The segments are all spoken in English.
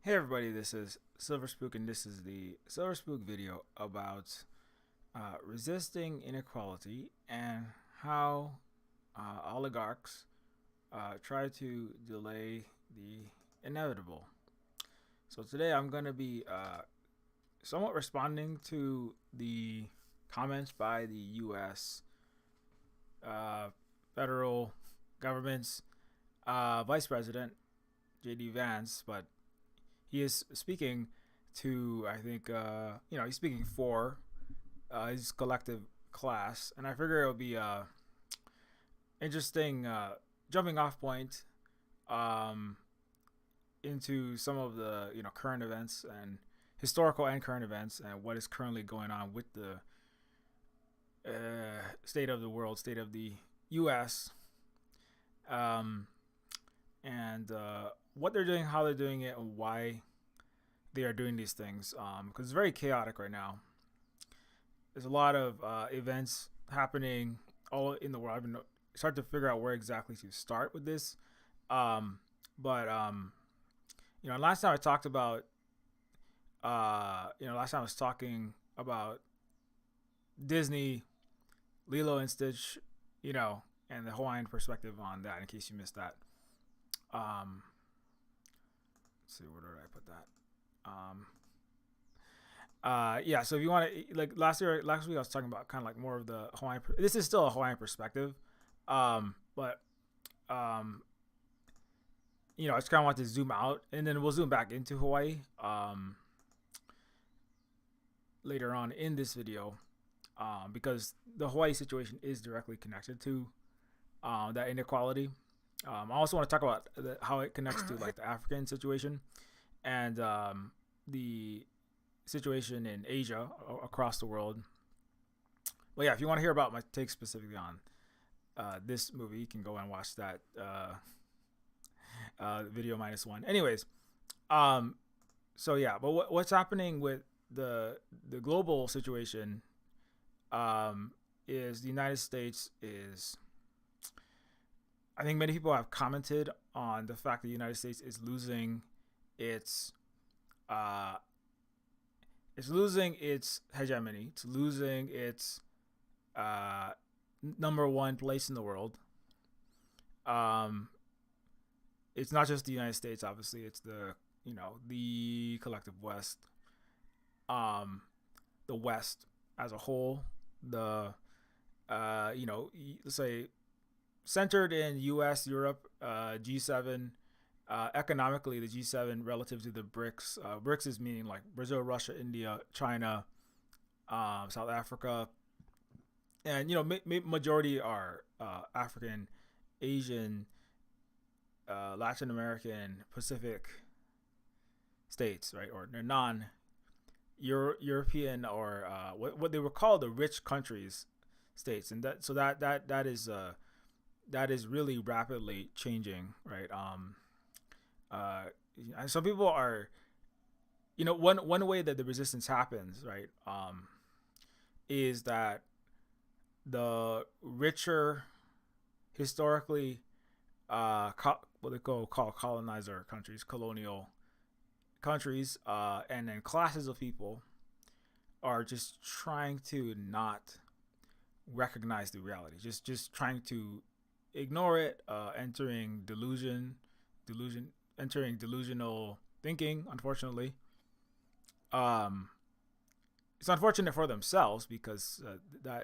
Hey everybody, this is Silver Spook, and this is the Silver Spook video about resisting inequality and how oligarchs try to delay the inevitable. So today I'm going to be somewhat responding to the comments by the U.S. Uh, federal government's Vice President J.D. Vance, but he is speaking to, I think, he's speaking for his collective class, and I figure it would be a interesting jumping off point um, into some of the current events and historical and current events and what is currently going on with the state of the world, state of the U.S. And what they're doing, how they're doing it, and why they are doing these things. Because it's very chaotic right now. There's a lot of events happening all in the world. I've been start to figure out where exactly to start with this. But last time I talked about, last time I was talking about Disney, Lilo and Stitch, and the Hawaiian perspective on that. In case you missed that. Let's see, where did I put that? Yeah. So if you want to, like last week I was talking about kind of like more of the Hawaiian. This is still a Hawaiian perspective, but I just kind of want to zoom out, and then we'll zoom back into Hawaii later on in this video, because the Hawaii situation is directly connected to that inequality. I also want to talk about how it connects to like the African situation and the situation in Asia across the world. But yeah, if you want to hear about my take specifically on this movie, you can go and watch that video -1. Anyways, so yeah, but what's happening with the global situation is the United States is. I think many people have commented on the fact that the United States is losing its hegemony. It's losing its number one place in the world. It's not just the United States, obviously. It's the the collective West, the West as a whole. The let's say centered in U.S., Europe, G7. Economically, the G7 relative to the BRICS. BRICS is meaning like Brazil, Russia, India, China, South Africa, and majority are African, Asian, Latin American, Pacific states, right? Or they're non-European or what they were called the rich countries states, and that is really rapidly changing, right? Some people are, one way that the resistance happens, right, is that the richer, historically, what they call colonizer countries, colonial countries, and then classes of people are just trying to not recognize the reality, just trying to ignore it, entering delusional thinking. Unfortunately, it's unfortunate for themselves because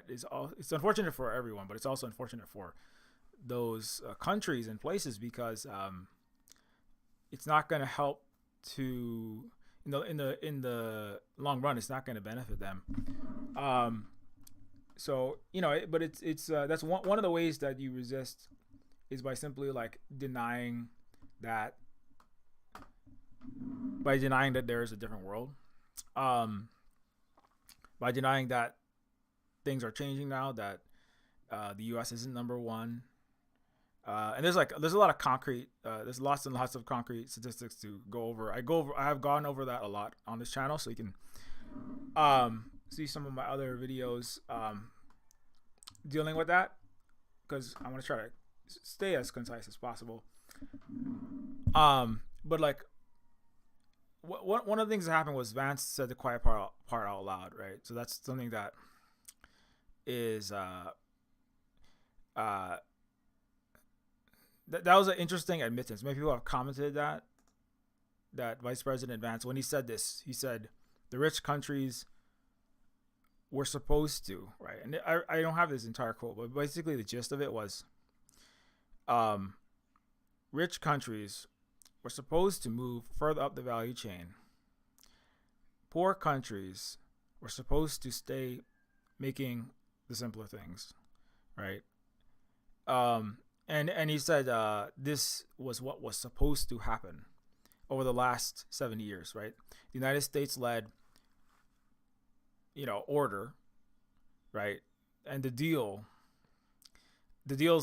it's unfortunate for everyone, but it's also unfortunate for those countries and places because it's not going to help to in the long run. It's not going to benefit them. So but it's that's one of the ways that you resist is by simply like denying that there is a different world, by denying that things are changing now, that the U.S. isn't number one, and there's a lot of concrete, there's lots and lots of concrete statistics to go over. I have gone over that a lot on this channel, so you can see some of my other videos dealing with that, because I want to try to stay as concise as possible. But like one of the things that happened was Vance said the quiet part out loud, right? So that's something that is uh that was an interesting admittance. Many people have commented that Vice President Vance, when he said this, he said the rich countries were supposed to, right? And I don't have this entire quote, but basically the gist of it was, um, rich countries were supposed to move further up the value chain. Poor countries were supposed to stay making the simpler things, right? And he said this was what was supposed to happen over the last 70 years, right? The United States led, order, right? And the deals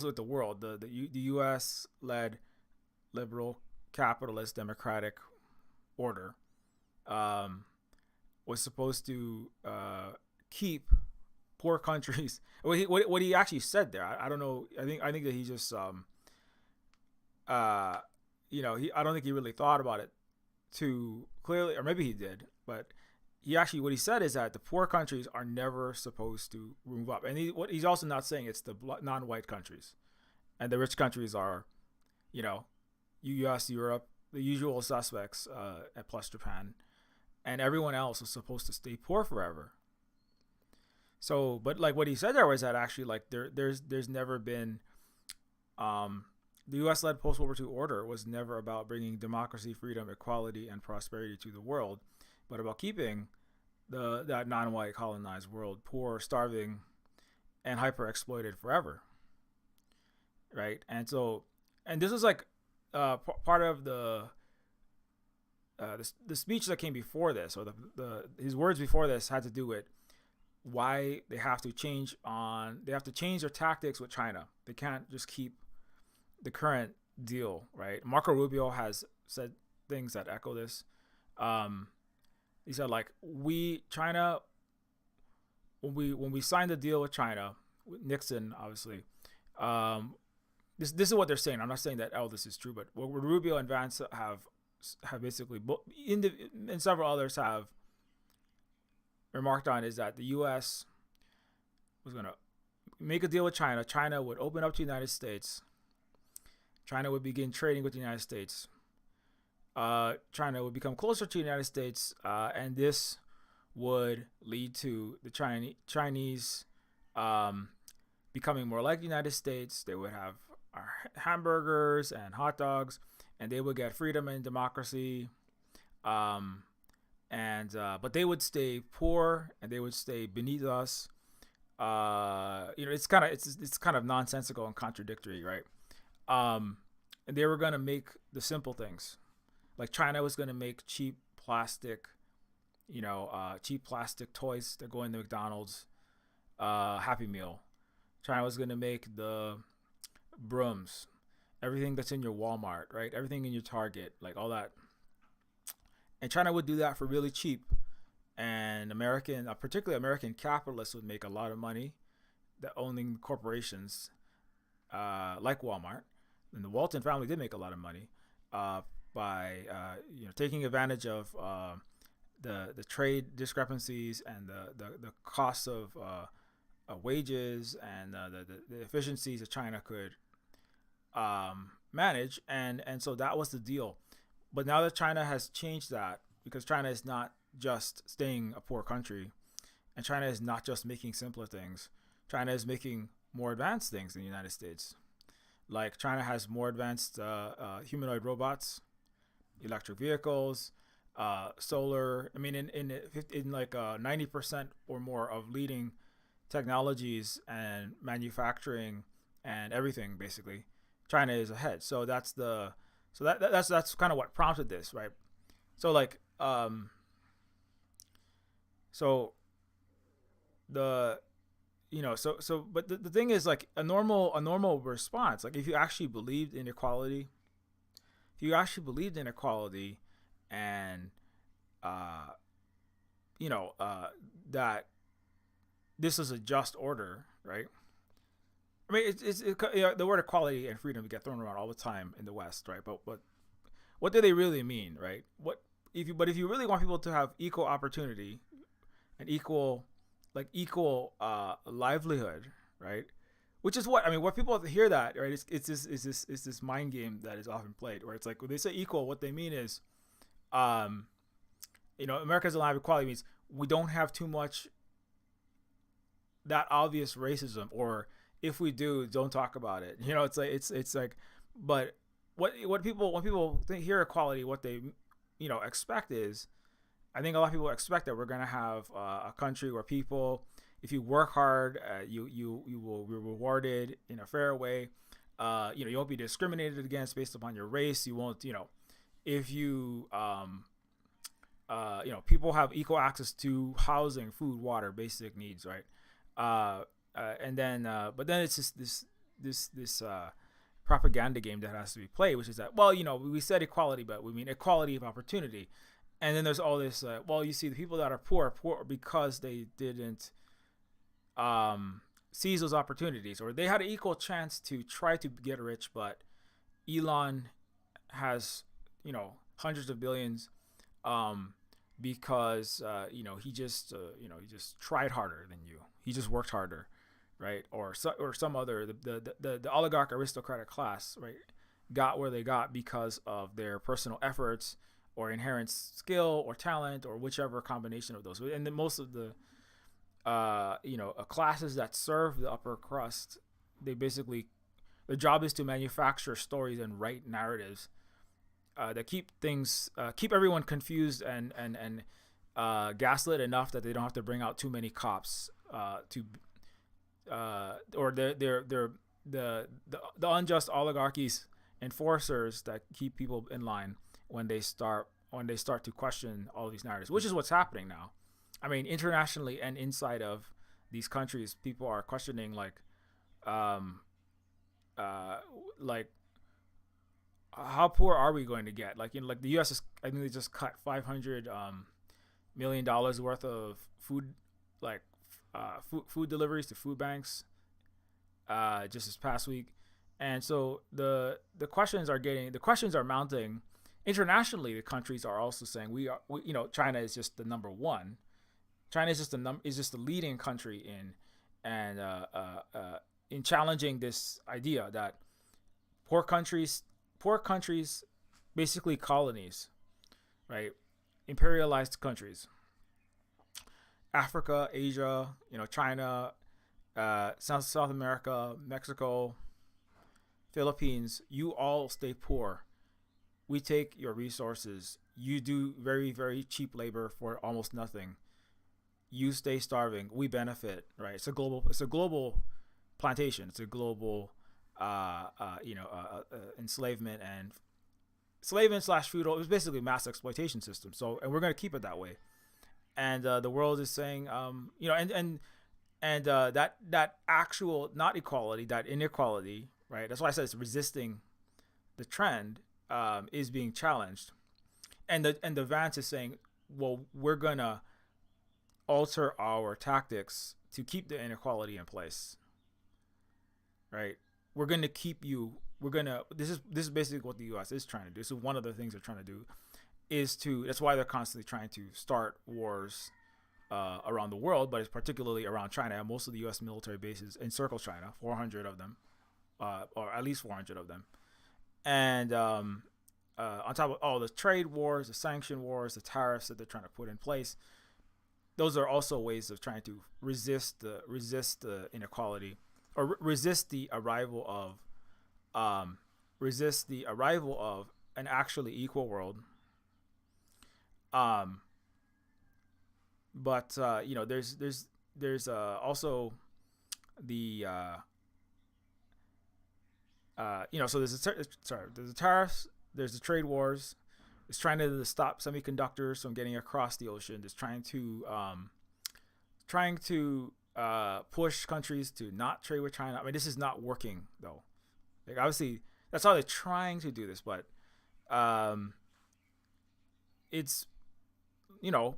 with the world, the U.S. led liberal, capitalist, democratic order, was supposed to keep poor countries. What he actually said there, I don't know. I think that he just I don't think he really thought about it too clearly, or maybe he did, but what he said is that the poor countries are never supposed to move up, and he's also not saying it's the non-white countries, and the rich countries are, U.S., Europe, the usual suspects, plus Japan, and everyone else is supposed to stay poor forever. So, but like what he said there was that actually like there's never been, the U.S. led post World War II order was never about bringing democracy, freedom, equality, and prosperity to the world, but about keeping that non-white colonized world poor, starving, and hyper exploited forever, right? And so, and this is like part of the speech that came before this, or his words before this had to do with why they have to change their tactics with China. They can't just keep the current deal, right? Marco Rubio has said things that echo this. He said like China, when we signed the deal with China, with Nixon obviously, this is what they're saying. I'm not saying that this is true, but what Rubio and Vance have basically, and several others have remarked on, is that the U.S. was going to make a deal with China. China would open up to the United States. China would begin trading with the United States. China would become closer to the United States, and this would lead to the Chinese becoming more like the United States. They would have hamburgers and hot dogs, and they would get freedom and democracy. But they would stay poor and they would stay beneath us. It's kind of nonsensical and contradictory, right? And they were gonna make the simple things, like China was gonna make cheap plastic toys that go into McDonald's Happy Meal. China was gonna make the brooms, everything that's in your Walmart, right? Everything in your Target, like all that. And China would do that for really cheap, and particularly American capitalists would make a lot of money, that owning corporations like Walmart. And the Walton family did make a lot of money by taking advantage of the trade discrepancies and the costs of wages and the efficiencies that China could manage, and so that was the deal. But now that China has changed that, because China is not just staying a poor country, and China is not just making simpler things, China is making more advanced things than the United States. Like China has more advanced humanoid robots, electric vehicles, solar. I mean, in like 90% or more of leading technologies and manufacturing and everything, basically, China is ahead. So that's kind of what prompted this, right? So like but the thing is, like, a normal response, like if you actually believed in equality, and that this is a just order, right? I mean, the word equality and freedom get thrown around all the time in the West, right? But what do they really mean, right? if you really want people to have equal opportunity and equal livelihood, right? Which is what I mean. What people hear that, right? It's this mind game that is often played, where it's like when they say equal, what they mean is, um, America doesn't have equality means we don't have too much that obvious racism, or if we do, don't talk about it. It's like, but what people when people hear equality, what they expect is, I think a lot of people expect that we're gonna have a country where people, if you work hard, you will be rewarded in a fair way. You won't be discriminated against based upon your race. You won't, if you people have equal access to housing, food, water, basic needs, right? But then it's just this propaganda game that has to be played, which is that, well, we said equality, but we mean equality of opportunity. And then there's all this, well, you see, the people that are poor because they didn't seize those opportunities, or they had an equal chance to try to get rich, but Elon has, hundreds of billions, because he just tried harder than you. He just worked harder, right? Or some other the oligarch aristocratic class, right, got where they got because of their personal efforts or inherent skill or talent or whichever combination of those. And then most of the classes that serve the upper crust, they basically, their job is to manufacture stories and write narratives that keep everyone confused and gaslit enough that they don't have to bring out too many cops or the unjust oligarchies enforcers that keep people in line when they start to question all these narratives, which is what's happening now. I mean, internationally and inside of these countries, people are questioning how poor are we going to get? Like the U.S. is, I think they just cut $500 million worth of food, food deliveries to food banks, just this past week. And so the questions are mounting. Internationally, the countries are also saying China is just the number one. China is just the leading country in challenging this idea that poor countries, basically colonies, right? Imperialized countries. Africa, Asia, China, South America, Mexico, Philippines, you all stay poor. We take your resources. You do very, very cheap labor for almost nothing. You stay starving. We benefit, right? It's a global plantation. It's a global, enslavement and feudal. It was basically mass exploitation system. So, and we're going to keep it that way. And the world is saying, that actual, not equality, that inequality, right? That's why I said it's resisting the trend, is being challenged. And the Vance is saying, well, we're gonna alter our tactics to keep the inequality in place, right? We're gonna keep you. This is basically what the U.S. is trying to do. So one of the things they're trying to do that's why they're constantly trying to start wars around the world, but it's particularly around China. Most of the U.S. military bases encircle China, 400 of them, or at least 400 of them. And on top of all the trade wars, the sanction wars, the tariffs that they're trying to put in place, those are also ways of trying to resist the inequality, or resist the arrival of an actually equal world. But there's also the so there's the tariffs, there's the trade wars. It's trying to stop semiconductors from getting across the ocean. It's trying to push countries to not trade with China. I mean, this is not working though. Like, obviously, that's how they're trying to do this, but it's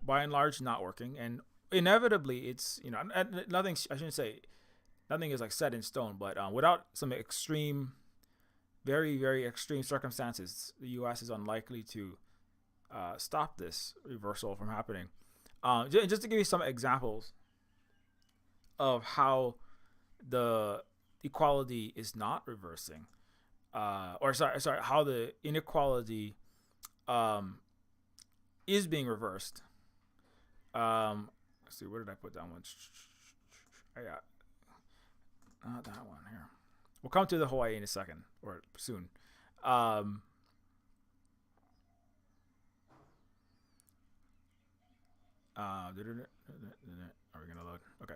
by and large not working, and inevitably it's nothing. I shouldn't say nothing is like set in stone, but without some extreme, very, very extreme circumstances, the U.S. is unlikely to stop this reversal from happening. Just to give you some examples of how the equality is not reversing, how the inequality is being reversed. Let's see, where did I put that one? I got not that one here. We'll come to the Hawaii in a second or soon. Are we gonna load? Okay.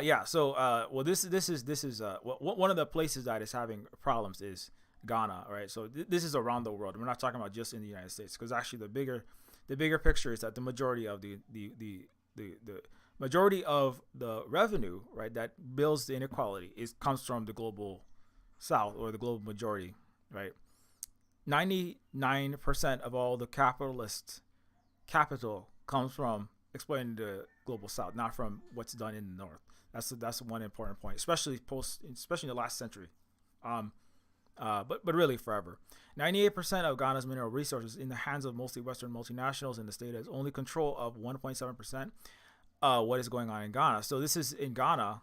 Yeah. So, well, this is one of the places that is having problems is Ghana, right? So this is around the world. We're not talking about just in the United States, because actually the bigger picture is that the majority of the majority of the revenue, right, that builds the inequality comes from the global South, or the global majority, right? 99% of all the capital comes from exploiting the global South, not from what's done in the North. That's one important point, especially in the last century, but really forever. 98% of Ghana's mineral resources in the hands of mostly Western multinationals, and the state has only control of 1.7%. What is going on in Ghana? So this is in Ghana,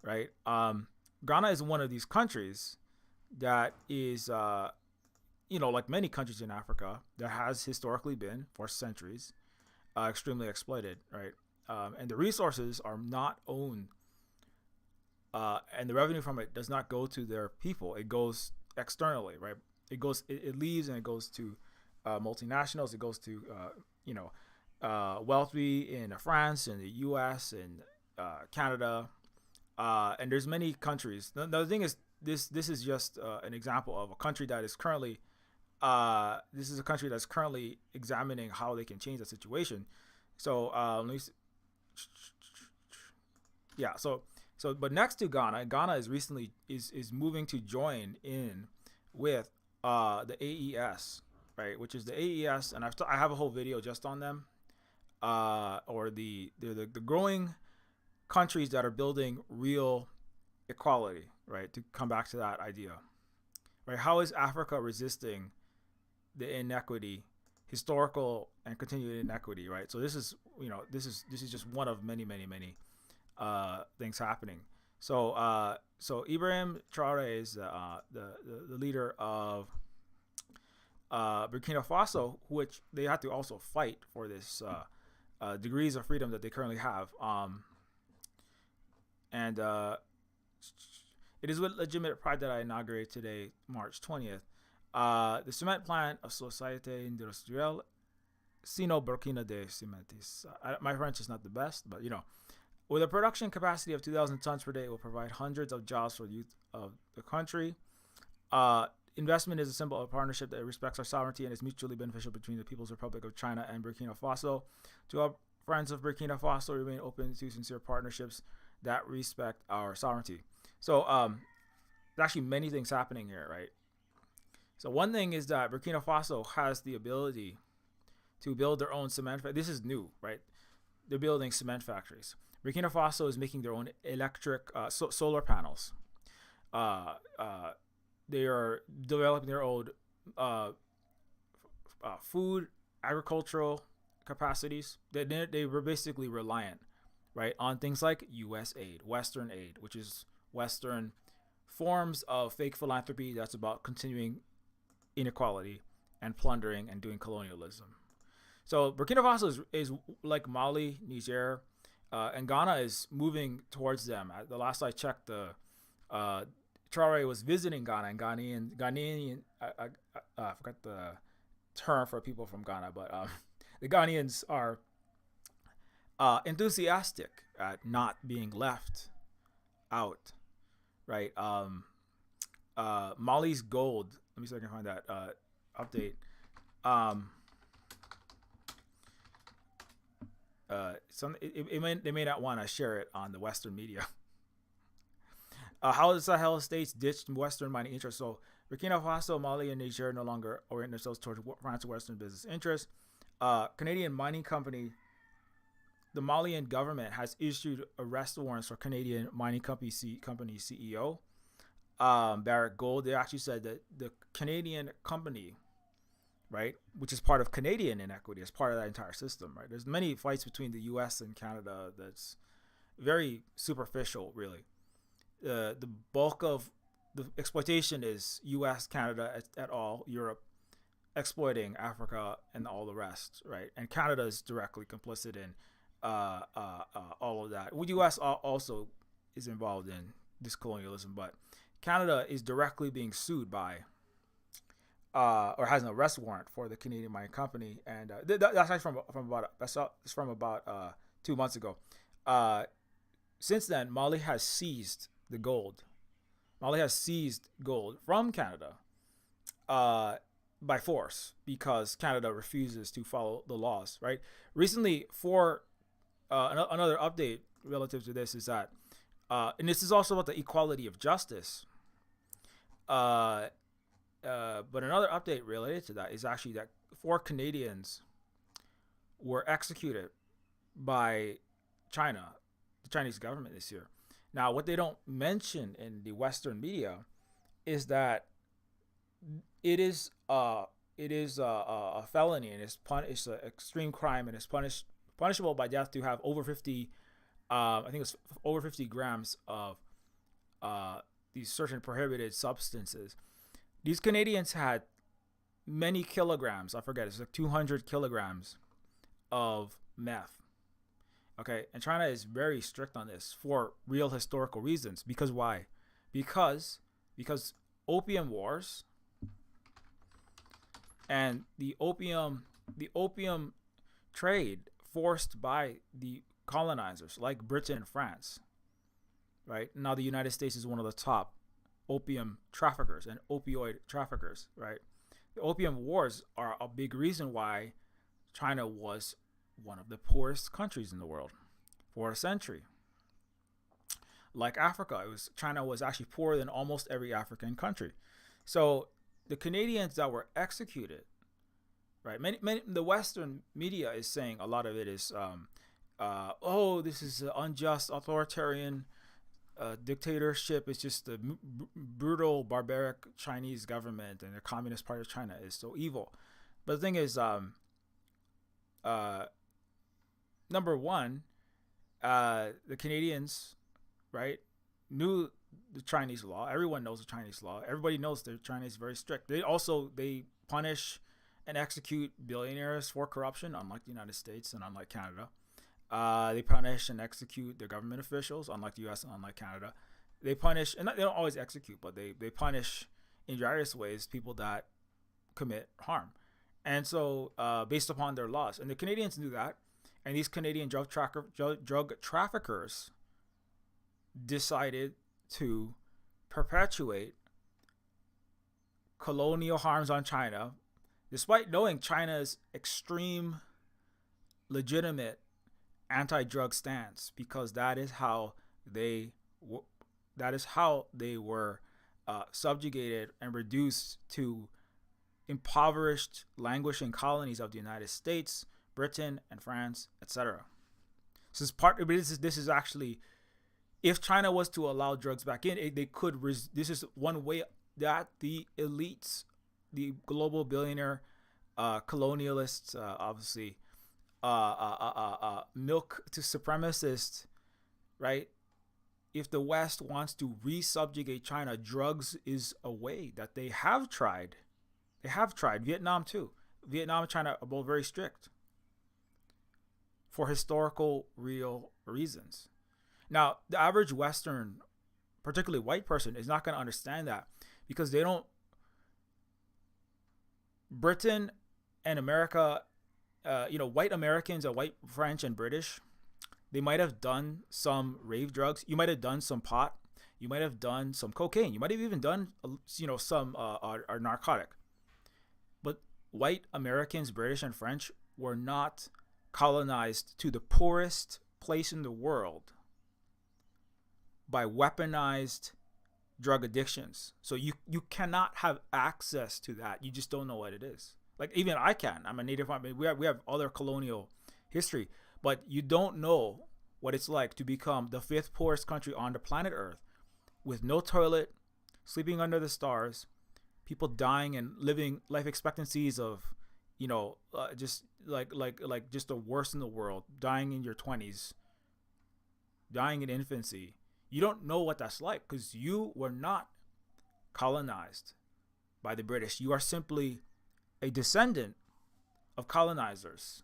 right? Ghana is one of these countries that is, like many countries in Africa, that has historically been for centuries extremely exploited, right? And the resources are not owned, and the revenue from it does not go to their people. It goes externally, right? It leaves and it goes to multinationals. It goes to wealthy in France and the U.S. and Canada, and there's many countries. The thing is, this is just an example of a country that is currently. This is a country that's currently examining how they can change the situation. So but next to Ghana is recently is moving to join in with the AES, right? Which is the AES, and I have a whole video just on them. Or the growing countries that are building real equality, right? To come back to that idea, right? How is Africa resisting the inequity, historical and continued inequity, right? So this is just one of many things happening. So Ibrahim Traore is the leader of Burkina Faso, which they had to also fight for this degrees of freedom that they currently have. And it is with legitimate pride that I inaugurate today, March 20th, the cement plant of Société Industrielle Sino Burkina de Cementis. My French is not the best, but with a production capacity of 2,000 tons per day, it will provide hundreds of jobs for the youth of the country. Investment is a symbol of partnership that respects our sovereignty and is mutually beneficial between the People's Republic of China and Burkina Faso. To our friends of Burkina Faso, remain open to sincere partnerships that respect our sovereignty. So there's actually many things happening here, right? So one thing is that Burkina Faso has the ability to build their own cement. This is new, right? They're building cement factories. Burkina Faso is making their own electric solar panels. They are developing their own food, agricultural capacities. They were basically reliant, right, on things like U.S. aid, Western aid, which is Western forms of fake philanthropy that's about continuing inequality and plundering and doing colonialism. So Burkina Faso is like Mali, Niger, and Ghana is moving towards them. The last I checked, Traore was visiting Ghana, and Ghanaian I forgot the term for people from Ghana, but the Ghanaians are enthusiastic at not being left out, right? Mali's gold. Let me see if I can find that update. They may not want to share it on the Western media. How the Sahel states ditched Western mining interests. So Burkina Faso, Mali, and Niger no longer orient themselves towards France's Western business interests. Canadian mining company, the Malian government has issued arrest warrants for Canadian mining company CEO, Barrick Gold. They actually said that the Canadian company right? Which is part of Canadian inequity, as part of that entire system, right? There's many fights between the U.S. and Canada that's very superficial, really. The bulk of the exploitation is U.S., Canada, at all, Europe, exploiting Africa and all the rest, right? And Canada is directly complicit in all of that. The U.S. also is involved in this colonialism, but Canada is directly being sued by or has an arrest warrant for the Canadian mining company, and that's actually from about 2 months ago. Since then, Mali has seized the gold. Mali has seized gold from Canada by force because Canada refuses to follow the laws. Right. Recently, for another update relative to this is that, and this is also about the equality of justice. But another update related to that is actually that 4 Canadians were executed by China, the Chinese government, this year. Now, what they don't mention in the Western media is that it is a felony, and it's an extreme crime, and it's punishable by death to have over 50, I think it's over 50 grams of these certain prohibited substances. These Canadians had many kilograms. I forget. It's like 200 kilograms of meth. Okay, and China is very strict on this for real historical reasons. Because why? Because opium wars and the opium trade forced by the colonizers like Britain and France. Right now, the United States is one of the top opium traffickers and opioid traffickers, right? The opium wars are a big reason why China was one of the poorest countries in the world for a century. Like Africa, China was actually poorer than almost every African country. So the Canadians that were executed, right? Many the Western media is saying a lot of it is, this is an unjust authoritarian dictatorship. Is just the brutal, barbaric Chinese government, and the Communist Party of China is so evil. But the thing is, number one, the Canadians, right, knew the Chinese law. Everyone knows the Chinese law. Everybody knows the Chinese is very strict. They punish and execute billionaires for corruption, unlike the United States and unlike Canada. They punish and execute their government officials, unlike the U.S. and unlike Canada. They punish, and they don't always execute, but they punish in various ways people that commit harm. And so, based upon their laws, and the Canadians knew that, and these Canadian drug traffickers decided to perpetuate colonial harms on China, despite knowing China's extreme, legitimate anti-drug stance, because that is how they were subjugated and reduced to impoverished, languishing colonies of the United States, Britain, and France, etc. This is actually, if China was to allow drugs back in, they could. This is one way that the elites, the global billionaire colonialists, obviously, milk to supremacists, right? If the West wants to re-subjugate China, drugs is a way that they have tried. They have tried. Vietnam too. Vietnam and China are both very strict for historical, real reasons. Now, the average Western, particularly white person, is not going to understand that, because they don't. Britain and America, white Americans and white French and British, they might have done some rave drugs. You might have done some pot. You might have done some cocaine. You might have even done, some are narcotic. But white Americans, British, and French were not colonized to the poorest place in the world by weaponized drug addictions. So you cannot have access to that. You just don't know what it is. Like, even I can. I'm a native. We have other colonial history, but you don't know what it's like to become the 5th poorest country on the planet Earth, with no toilet, sleeping under the stars, people dying and living life expectancies of just like just the worst in the world, dying in your 20s, dying in infancy. You don't know what that's like because you were not colonized by the British. You are simply a descendant of colonizers.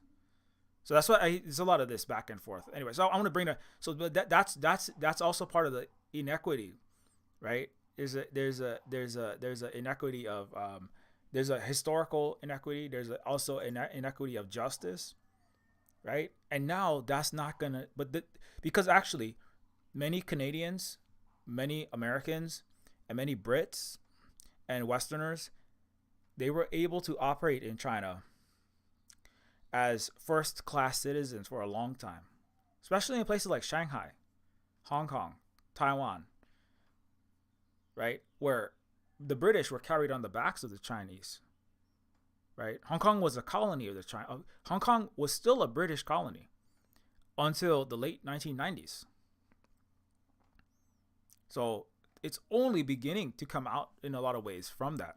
So that's why there's a lot of this back and forth. Anyway, so I want to bring that. So that's also part of the inequity, right? There's a inequity of there's a historical inequity. There's also an inequity of justice, right? And now that's not gonna, because actually, many Canadians, many Americans, and many Brits and Westerners, they were able to operate in China as first-class citizens for a long time, especially in places like Shanghai, Hong Kong, Taiwan, right, where the British were carried on the backs of the Chinese, right? Hong Kong was a colony of the China. Hong Kong was still a British colony until the late 1990s. So it's only beginning to come out in a lot of ways from that,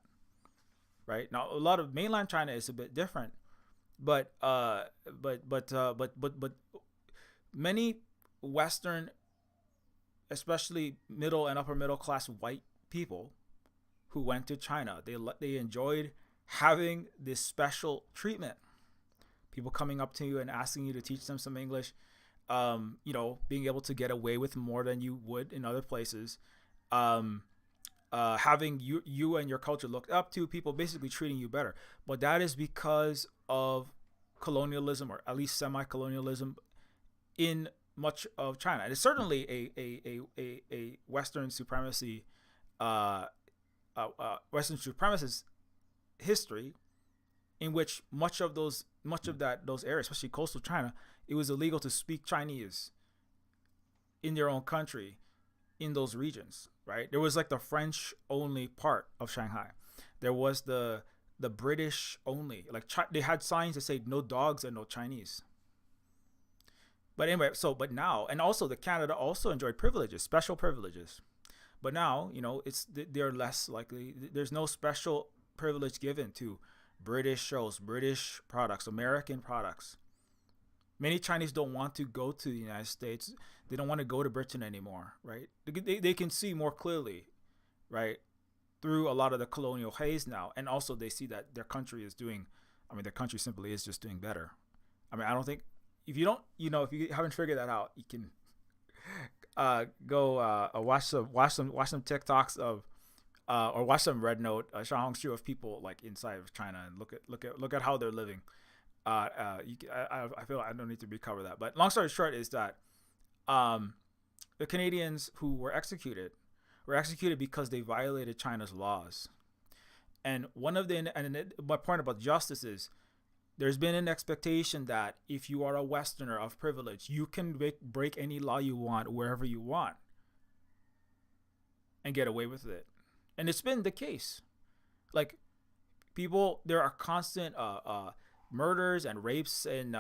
right? Now, a lot of mainland China is a bit different, but many Western, especially middle and upper middle class white people who went to China, they enjoyed having this special treatment. People coming up to you and asking you to teach them some English, being able to get away with more than you would in other places, having you and your culture looked up to, people basically treating you better. But that is because of colonialism, or at least semi-colonialism, in much of China. And it's certainly a Western supremacy, Western supremacist history, in which much of those areas, especially coastal China, it was illegal to speak Chinese in their own country in those regions, right? There was like the French only part of Shanghai. There was the British only. Like they had signs that say no dogs and no Chinese. But anyway, but now, and also the Canada also enjoyed privileges, special privileges. But now, they're less likely. There's no special privilege given to British shows, British products, American products. Many Chinese don't want to go to the United States. They don't want to go to Britain anymore, right? They can see more clearly, right, through a lot of the colonial haze now. And also they see that their country is doing, their country simply is just doing better. I don't think, if you haven't figured that out, you can go watch some TikToks of, or watch some Red Note, Xiaohongshu of people like inside of China, and look at how they're living. I feel like I don't need to recover that. But long story short is that the Canadians who were executed because they violated China's laws. And my point about justice is, there's been an expectation that if you are a Westerner of privilege, you can break any law you want wherever you want and get away with it. And it's been the case. Like, there are constant murders and rapes in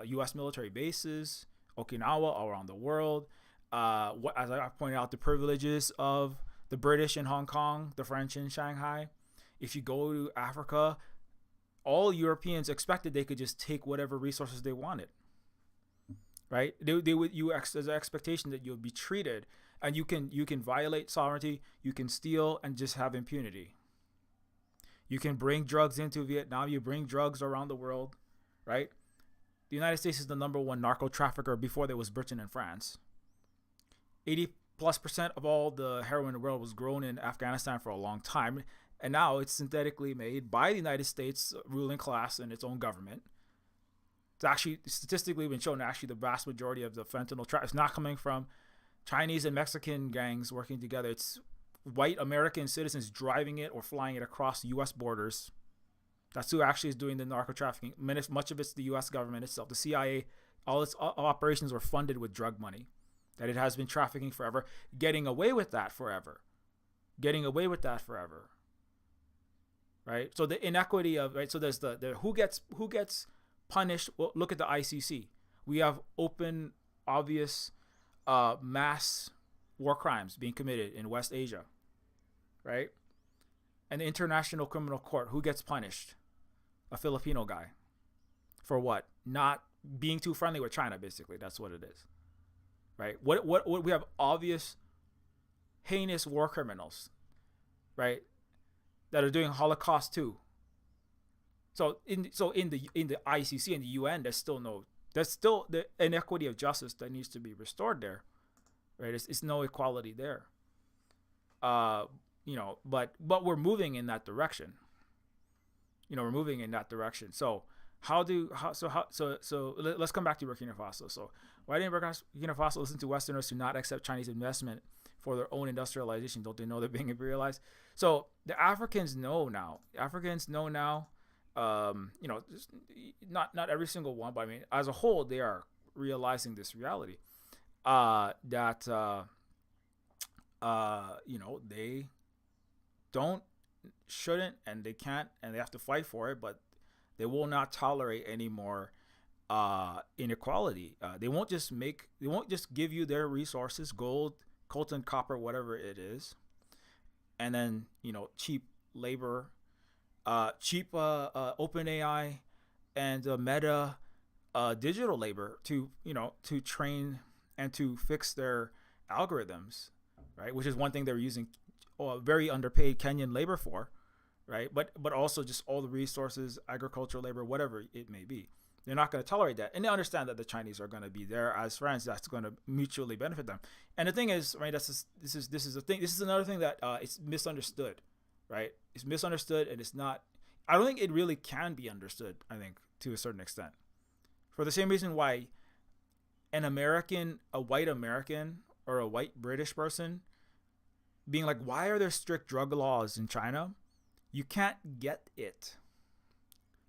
U.S. military bases, Okinawa, around the world. As I pointed out, the privileges of the British in Hong Kong, the French in Shanghai. If you go to Africa, all Europeans expected they could just take whatever resources they wanted, right? There's an expectation that you'll be treated, and you can violate sovereignty, you can steal, and just have impunity. You can bring drugs into Vietnam. You bring drugs around the world, right? The United States is the number one narco trafficker before there was Britain and France. 80+% of all the heroin in the world was grown in Afghanistan for a long time. And now it's synthetically made by the United States ruling class and its own government. It's actually statistically been shown that the vast majority of the fentanyl is not coming from Chinese and Mexican gangs working together. It's white American citizens driving it or flying it across U.S. borders. That's who actually is doing the narco trafficking. Much of it's the U.S. government itself. The CIA, all its operations were funded with drug money. That it has been trafficking forever, getting away with that forever. Right? So the inequity of, right? So there's the who gets punished. Well, look at the ICC. We have open, obvious, mass war crimes being committed in West Asia, right? And the International Criminal Court, who gets punished? a Filipino guy. For what? Not being too friendly with China, basically. That's what it is. Right? What we have obvious heinous war criminals, right? That are doing Holocaust too. So in the ICC and the UN, there's still the inequity of justice that needs to be restored there, right? It's no equality there. But we're moving in that direction. We're moving in that direction. So let's come back to Burkina Faso. So why didn't Burkina Faso listen to Westerners to not accept Chinese investment for their own industrialization? Don't they know they're being imperialized? So the Africans know now. Not every single one, but I mean, as a whole, they are realizing this reality. That they shouldn't, and they can't, and they have to fight for it, but they will not tolerate any more inequality. They won't just give you their resources, gold, coltan, copper, whatever it is, and then cheap labor, cheap open AI and Meta digital labor to train and to fix their algorithms, right? Which is one thing they're using very underpaid Kenyan labor for, right? But also just all the resources, agricultural labor, whatever it may be. They're not going to tolerate that, and they understand that the Chinese are going to be there as friends. That's going to mutually benefit them. And the thing is, right? This is a thing. This is another thing that it's misunderstood, right? It's misunderstood, and it's not. I don't think it really can be understood. I think to a certain extent, for the same reason why a white American or a white British person being like, why are there strict drug laws in China? You can't get it.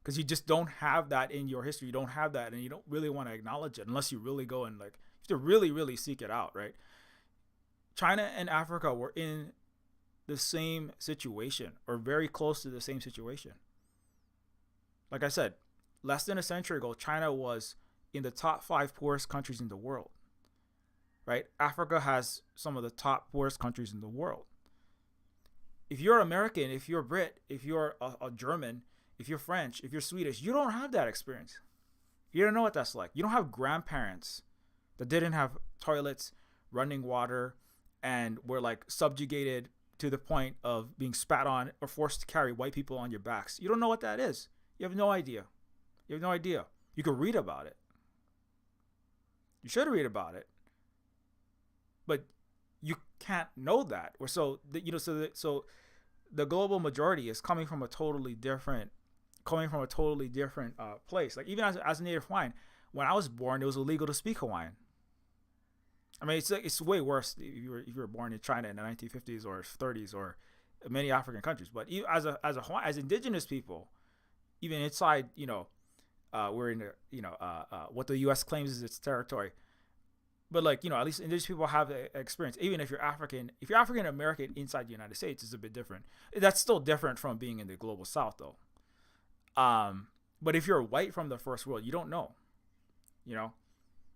Because you just don't have that in your history. You don't have that, and you don't really want to acknowledge it unless you really go and you have to really, really seek it out, right? China and Africa were in the same situation, or very close to the same situation. Like I said, less than a century ago, China was in the top 5 poorest countries in the world, right? Africa has some of the top poorest countries in the world. If you're American, if you're Brit, if you're a German, if you're French, if you're Swedish, you don't have that experience. You don't know what that's like. You don't have grandparents that didn't have toilets, running water, and were subjugated to the point of being spat on or forced to carry white people on your backs. You don't know what that is. You have no idea. You have no idea. You could read about it. You should read about it. But you can't know that. Or so the global majority is coming from a totally different place. Like even as a native Hawaiian, when I was born, it was illegal to speak Hawaiian. I mean, it's way worse if you were born in China in the 1950s or 30s or many African countries. But as indigenous people, even inside, we're in what the U.S. claims is its territory. But at least indigenous people have experience. Even if you're African American inside the United States, it's a bit different. That's still different from being in the global South, though. But if you're white from the first world, you don't know.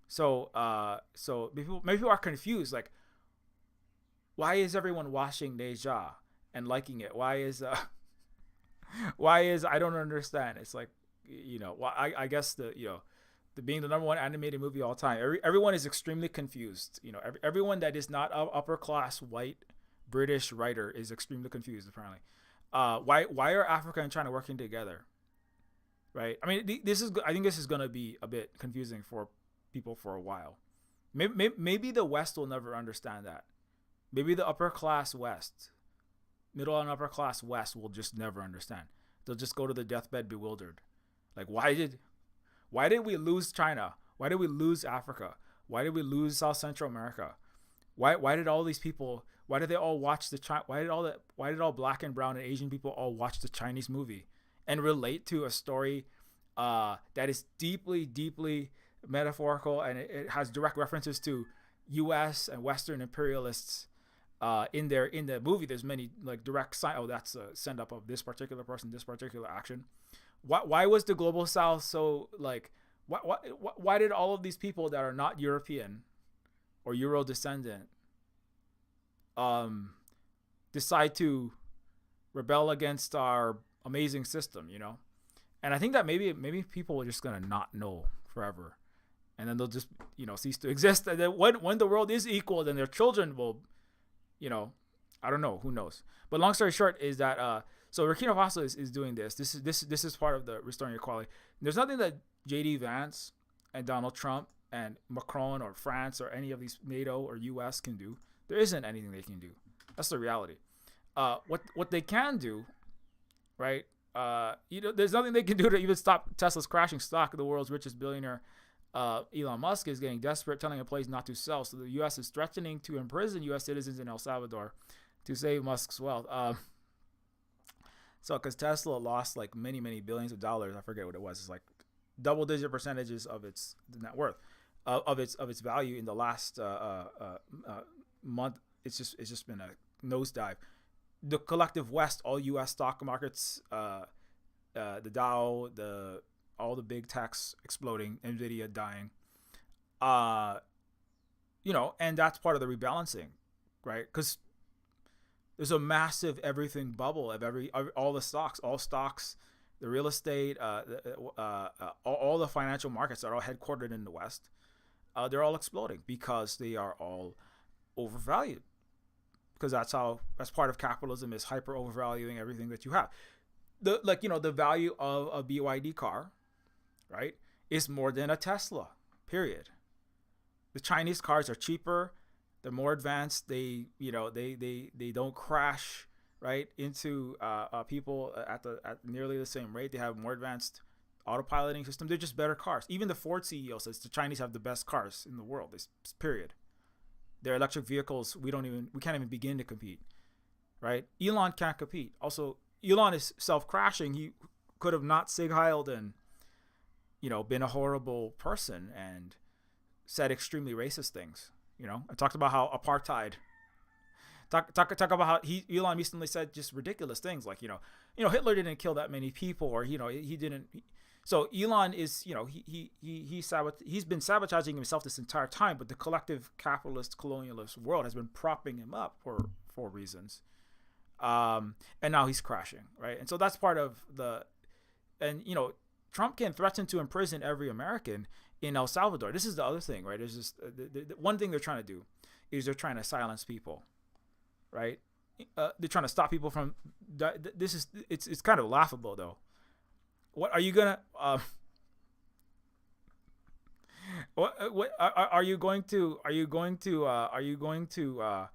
So maybe people are confused. Like, why is everyone watching Neja and liking it? Why is I don't understand. It's like, I guess the being the #1 animated movie of all time. Everyone is extremely confused. Everyone that is not upper class white British writer is extremely confused. Apparently, why are Africa and China working together? Right. I mean, I think this is going to be a bit confusing for people for a while. Maybe the West will never understand that. Maybe the upper class West, middle and upper class West will just never understand. They'll just go to the deathbed bewildered. Like, why did we lose China? Why did we lose Africa? Why did we lose South Central America? Why did all these people? Why did they all watch Why did all black and brown and Asian people all watch the Chinese movie and relate to a story that is deeply, deeply metaphorical, and it has direct references to U.S. and Western imperialists in the movie. There's many direct sign. Oh, that's a send up of this particular person, this particular action. Why was the global South so why did all of these people that are not European or Euro descendant decide to rebel against our amazing system, And I think that maybe people are just gonna not know forever, and then they'll just cease to exist. And then when the world is equal, then their children will, you know, I don't know, who knows. But long story short is that so Burkina Faso is doing this. This is part of the restoring equality. There's nothing that JD Vance and Donald Trump and Macron or France or any of these NATO or US can do. There isn't anything they can do. That's the reality. What they can do, right? There's nothing they can do to even stop Tesla's crashing stock. The world's richest billionaire, Elon Musk, is getting desperate, telling employees not to sell. So the U.S. is threatening to imprison U.S. citizens in El Salvador to save Musk's wealth. So because Tesla lost like many billions of dollars, I forget what it was. It's like double-digit percentages of its net worth, of its value in the last month. It's just been a nosedive. The collective West, all U.S. stock markets, the Dow, all the big techs exploding, Nvidia dying, and that's part of the rebalancing, right? Because there's a massive everything bubble of all stocks, the real estate, all the financial markets that are all headquartered in the West. They're all exploding because they are all overvalued. Because that's part of capitalism, is hyper overvaluing everything that you have. The value of a BYD car, right, is more than a Tesla, period. The Chinese cars are cheaper, they're more advanced, they don't crash right into people at nearly the same rate. They have more advanced autopiloting system. They're just better cars. Even the Ford CEO says the Chinese have the best cars in the world, period. Their electric vehicles, we can't even begin to compete, right? Elon can't compete. Also, Elon is self-crashing. He could have not sig-heiled and, been a horrible person and said extremely racist things. I talked about how apartheid. Talk about how Elon recently said just ridiculous things like, Hitler didn't kill that many people, or he didn't. So Elon is, he's been sabotaging himself this entire time, but the collective capitalist colonialist world has been propping him up for reasons. And now he's crashing, right? And so that's part of Trump can threaten to imprison every American in El Salvador. This is the other thing, right? There's just the one thing they're trying to do is they're trying to silence people, right? They're trying to stop people from. It's kind of laughable though. What are you gonna? What are you going to? Are you going to?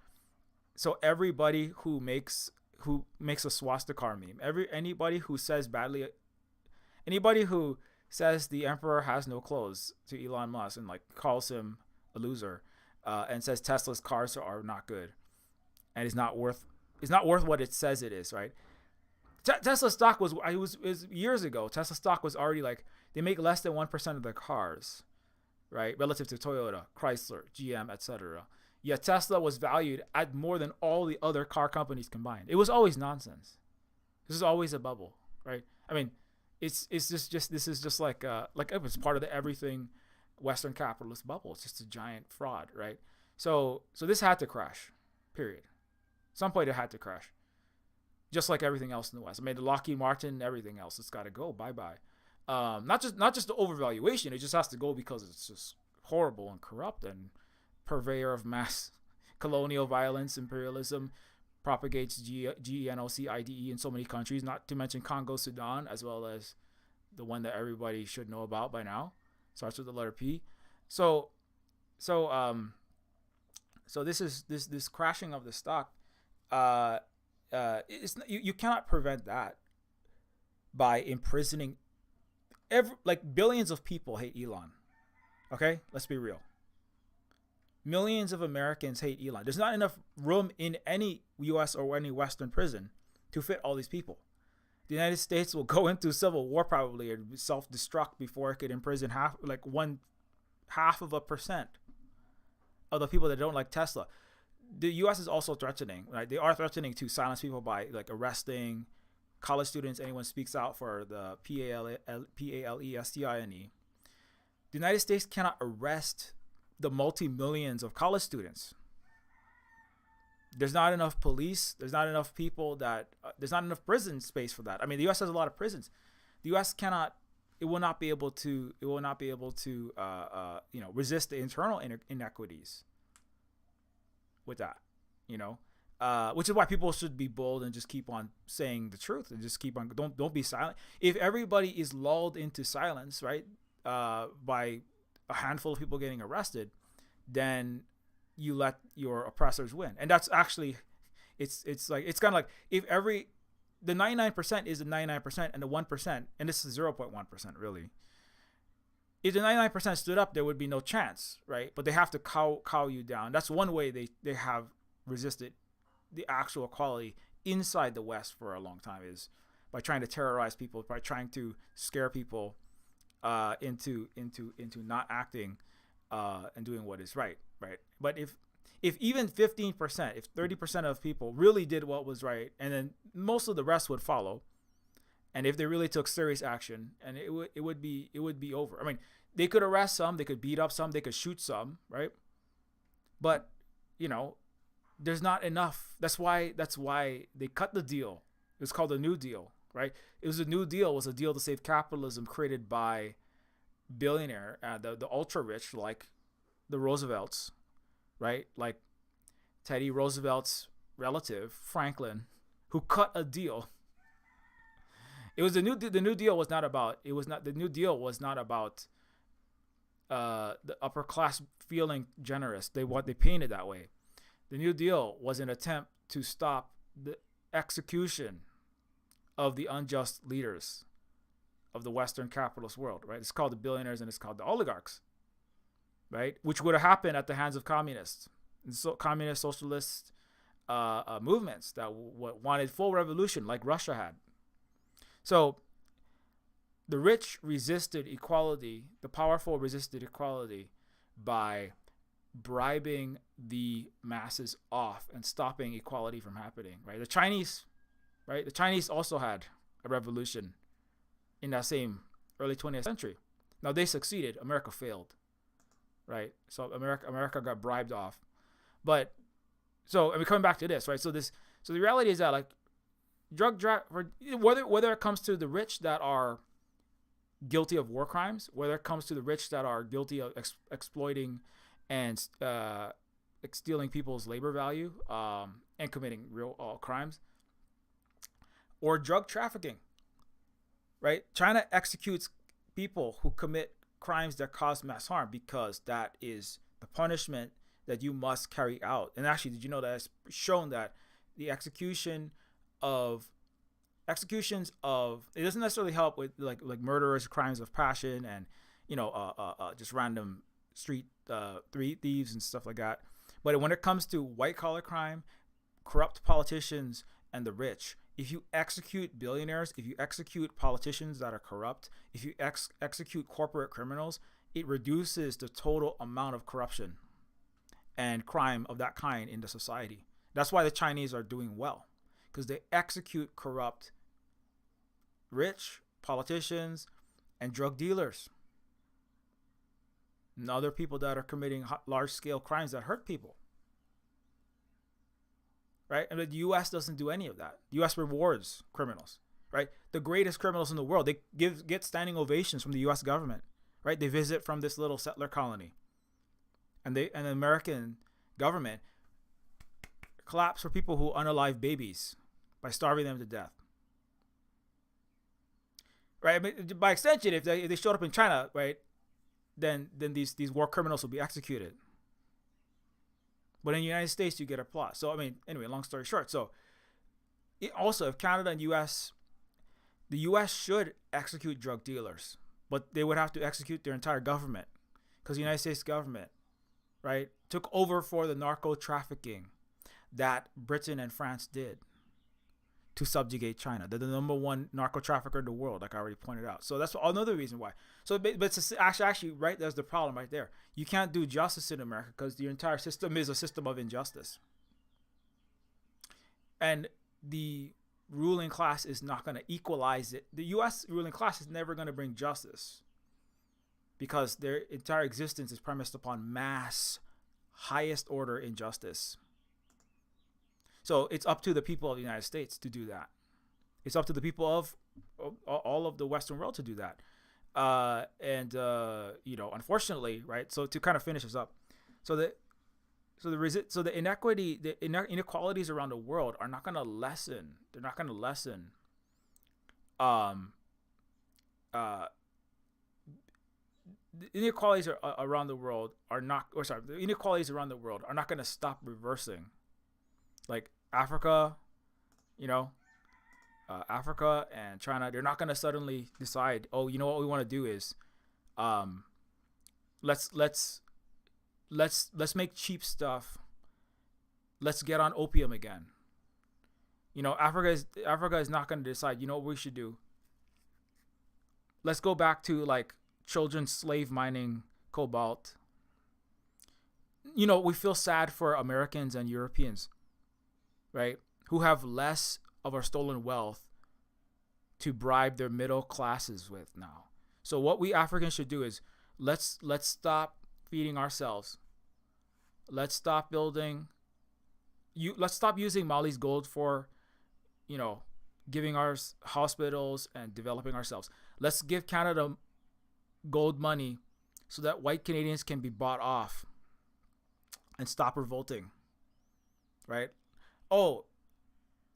So everybody who makes a swastika meme, anybody who says badly, anybody who says the emperor has no clothes to Elon Musk and like calls him a loser, and says Tesla's cars are not good, and it's not worth what it says it is, right? Tesla stock was years ago. Tesla stock was already like, they make less than 1% of their cars, right, relative to Toyota, Chrysler, GM, etc. Yet Tesla was valued at more than all the other car companies combined. It was always nonsense. This is always a bubble, right? I mean, this is just like it was part of the everything Western capitalist bubble. It's just a giant fraud, right? So this had to crash, period. At some point it had to crash. Just like everything else in the West. I mean, the Lockheed Martin, everything else, it's got to go. Bye-bye. Not just the overvaluation. It just has to go because it's just horrible and corrupt and purveyor of mass colonial violence, imperialism, propagates genocide in so many countries, not to mention Congo, Sudan, as well as the one that everybody should know about by now. Starts with the letter P. So this crashing of the stock. You cannot prevent that by imprisoning billions of people hate Elon. Okay, let's be real. Millions of Americans hate Elon. There's not enough room in any U.S. or any Western prison to fit all these people. The United States will go into civil war probably or self-destruct before it could imprison half of 1% of the people that don't like Tesla. The U.S. is also threatening, right? They are threatening to silence people by arresting college students. Anyone speaks out for the PALESTINE. The United States cannot arrest the multi-millions of college students. There's not enough police. There's not enough people there's not enough prison space for that. I mean, the U.S. has a lot of prisons. The U.S. cannot. It will not be able to. It will not be able to. Resist the internal inequities with that. You know, which is why people should be bold and just keep on saying the truth and just keep on. Don't be silent. If everybody is lulled into silence, right, by a handful of people getting arrested, then you let your oppressors win. And that's actually, it's kind of like if the 99% is the 99% and the 1%, and this is 0.1% really. If the 99% stood up, there would be no chance, right? But they have to cow you down. That's one way they have resisted the actual equality inside the West for a long time, is by trying to terrorize people, by trying to scare people into not acting and doing what is right. But if even 15%, if 30% of people really did what was right, and then most of the rest would follow, and if they really took serious action, and it would be over. I mean, they could arrest some, they could beat up some, they could shoot some, right? But there's not enough. That's why they cut the deal. It was called the New Deal, right? It was a New Deal. It was a deal to save capitalism created by billionaire, the ultra rich, like the Roosevelts, right? Like Teddy Roosevelt's relative, Franklin, who cut a deal. It was the New Deal was not about. It was not the New Deal was not about the upper class feeling generous. They painted that way. The New Deal was an attempt to stop the execution of the unjust leaders of the Western capitalist world, right? It's called the billionaires and it's called the oligarchs, right? Which would have happened at the hands of communists, and communist socialist movements that wanted full revolution, like Russia had. So the rich resisted equality, the powerful resisted equality by bribing the masses off and stopping equality from happening, right? The Chinese also had a revolution in that same early 20th century. Now they succeeded, America failed, right? So America got bribed off. But coming back to this, right? So the reality is that, like, whether it comes to the rich that are guilty of war crimes, whether it comes to the rich that are guilty of exploiting and stealing people's labor value and committing real crimes, or drug trafficking, right? China executes people who commit crimes that cause mass harm because that is the punishment that you must carry out. And actually, did you know that it's shown that the executions of it doesn't necessarily help with like murderers, crimes of passion, and just random street thieves and stuff like that. But when it comes to white collar crime, corrupt politicians, and the rich, if you execute billionaires, if you execute politicians that are corrupt, if you execute corporate criminals, it reduces the total amount of corruption and crime of that kind in the society. That's why the Chinese are doing well, because they execute corrupt rich politicians and drug dealers and other people that are committing large-scale crimes that hurt people, right? And the U.S. doesn't do any of that. The U.S. rewards criminals, right? The greatest criminals in the world, they get standing ovations from the U.S. government, right? They visit from this little settler colony, and the American government claps for people who unalive babies by starving them to death, right? I mean, by extension, if they showed up in China, right, then these war criminals will be executed. But in the United States, you get applause. So, I mean, anyway, long story short. So, also, if Canada and the U.S. should execute drug dealers, but they would have to execute their entire government, because the United States government, right, took over for the narco trafficking that Britain and France did to subjugate China. They're the number one narco trafficker in the world, like I already pointed out. So that's another reason why. So, but it's actually right, there's the problem right there. You can't do justice in America because the entire system is a system of injustice. And the ruling class is not going to equalize it. The U.S. ruling class is never going to bring justice because their entire existence is premised upon mass, highest order injustice. So it's up to the people of the United States to do that. It's up to the people of all of the Western world to do that. And unfortunately, right. So to kind of finish this up, so the so the inequalities around the world are not going to lessen. They're not going to lessen. Um, uh, the inequalities around the world are not, or sorry, the inequalities around the world are not going to stop reversing. Like Africa, you know, Africa and China, they're not going to suddenly decide, oh, you know what we want to do is, um, let's let's let's make cheap stuff. Let's get on opium again. Africa is not going to decide. You know what we should do? Let's go back to like children slave mining cobalt. We feel sad for Americans and Europeans, right? Who have less of our stolen wealth to bribe their middle classes with now. So what we Africans should do is let's stop feeding ourselves. Let's stop building. Let's stop using Mali's gold for, giving our hospitals and developing ourselves. Let's give Canada gold money so that white Canadians can be bought off and stop revolting, right? Oh,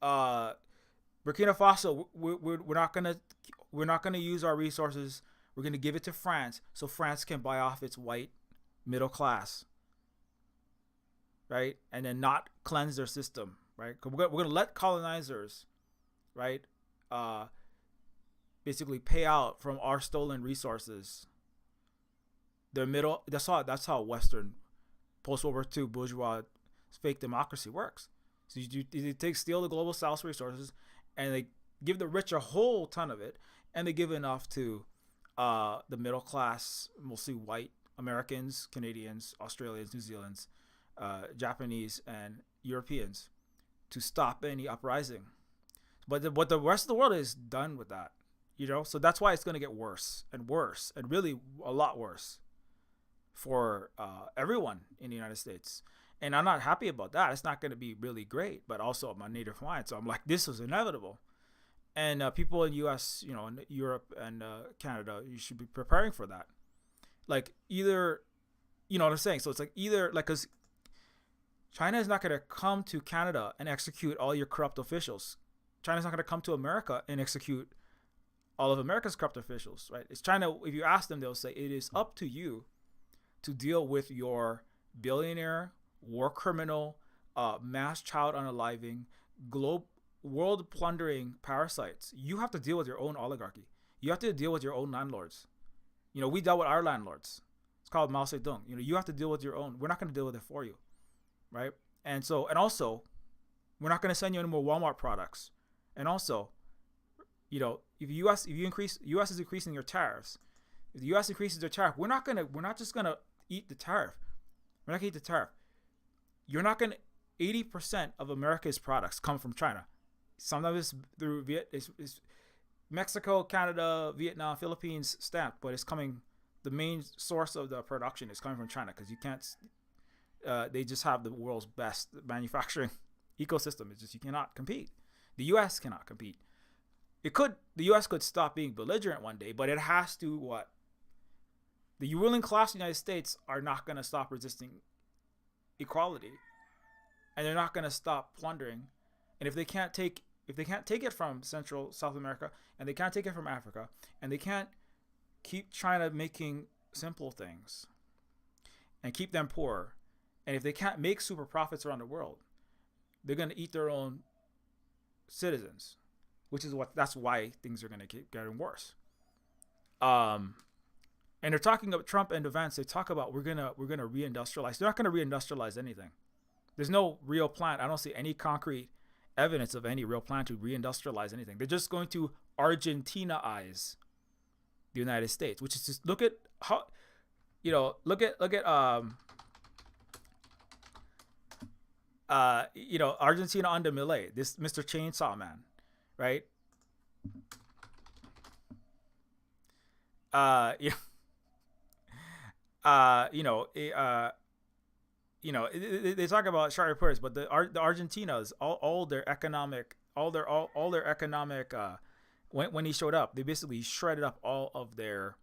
Burkina Faso, we're not gonna use our resources. We're gonna give it to France so France can buy off its white middle class, right? And then not cleanse their system, right? We're gonna let colonizers, right? Basically pay out from our stolen resources. Their middle. That's how Western post World War II bourgeois fake democracy works. So they steal the global South's resources, and they give the rich a whole ton of it, and they give enough to the middle class, mostly white Americans, Canadians, Australians, New Zealanders, Japanese, and Europeans, to stop any uprising. But the rest of the world is done with that, So that's why it's going to get worse and worse, and really a lot worse for everyone in the United States. And I'm not happy about that. It's not going to be really great, but also my native client. So I'm like, this was inevitable. And people in U.S., in Europe and Canada, you should be preparing for that. Like either, you know what I'm saying? So it's like either, like, because China is not going to come to Canada and execute all your corrupt officials. China's not going to come to America and execute all of America's corrupt officials, right? It's China. If you ask them, they'll say it is up to you to deal with your billionaire, war criminal, mass child unaliving, world plundering parasites. You have to deal with your own oligarchy. You have to deal with your own landlords. We dealt with our landlords. It's called Mao Zedong. You have to deal with your own. We're not going to deal with it for you, right? And also, we're not going to send you any more Walmart products. And also, if U.S. is increasing your tariffs, if the U.S. increases their tariff, we're not just gonna eat the tariff. We're not gonna eat the tariff. You're not gonna. 80% of America's products come from China. Sometimes it's through it's Mexico, Canada, Vietnam, Philippines stamped, but it's coming. The main source of the production is coming from China because you can't. They just have the world's best manufacturing ecosystem. It's just you cannot compete. The U.S. cannot compete. The U.S. could stop being belligerent one day, but it has to what? The ruling class in the United States are not going to stop resisting equality, and they're not going to stop plundering. And if they can't take it from Central South America, and they can't take it from Africa, and they can't keep China making simple things and keep them poor, and if they can't make super profits around the world, they're going to eat their own citizens, that's why things are going to keep getting worse. And they're talking about Trump and Vance. They talk about we're gonna reindustrialize. They're not gonna reindustrialize anything. There's no real plan. I don't see any concrete evidence of any real plan to reindustrialize anything. They're just going to Argentina-ize the United States, which is just look at how, Argentina under Milei, this Mr. Chainsaw Man, right? They talk about sharp reports, but the Argentinas, all their economic When he showed up, they basically shredded up all of their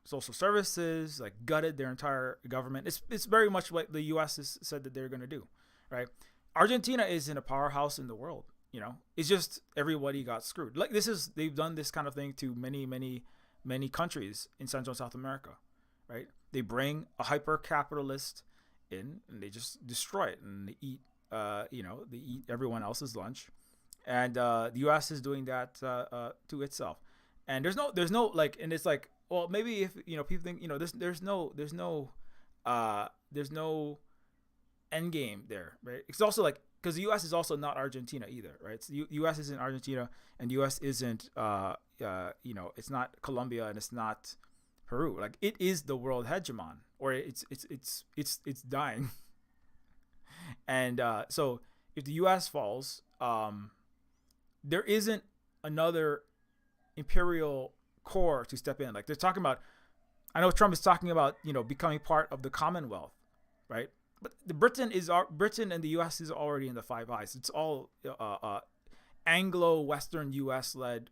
social services, like gutted their entire government. It's very much what the U.S. has said that they're going to do, right? Argentina isn't a powerhouse in the world. It's just everybody got screwed. Like they've done this kind of thing to many countries in Central and South America, right? They bring a hyper capitalist in and they just destroy it and they eat, they eat everyone else's lunch, and the U.S. is doing that to itself. And there's no like, and it's like, well, maybe if people think there's no end game there, right? It's also like, because the U.S. is also not Argentina either, right? So U.S. isn't Argentina, and U.S. isn't it's not Colombia, and it's not Peru. Like, it is the world hegemon, or it's dying. And so if the U.S. falls, there isn't another imperial core to step in. Like, they're talking about, I know Trump is talking about becoming part of the Commonwealth, right? But Britain and the U.S. is already in the Five Eyes. It's all Anglo-Western U.S.-led,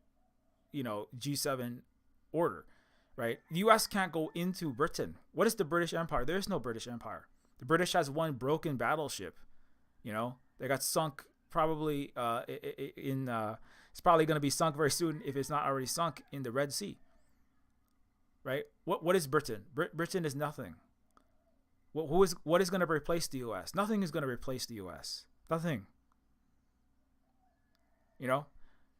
G7 order, right? The U.S. can't go into Britain. What is the British Empire? There is no British Empire. The British has one broken battleship. They got sunk probably it's probably going to be sunk very soon if it's not already sunk in the Red Sea, right? What is Britain? Britain is nothing. What is going to replace the U.S.? Nothing is going to replace the U.S. Nothing.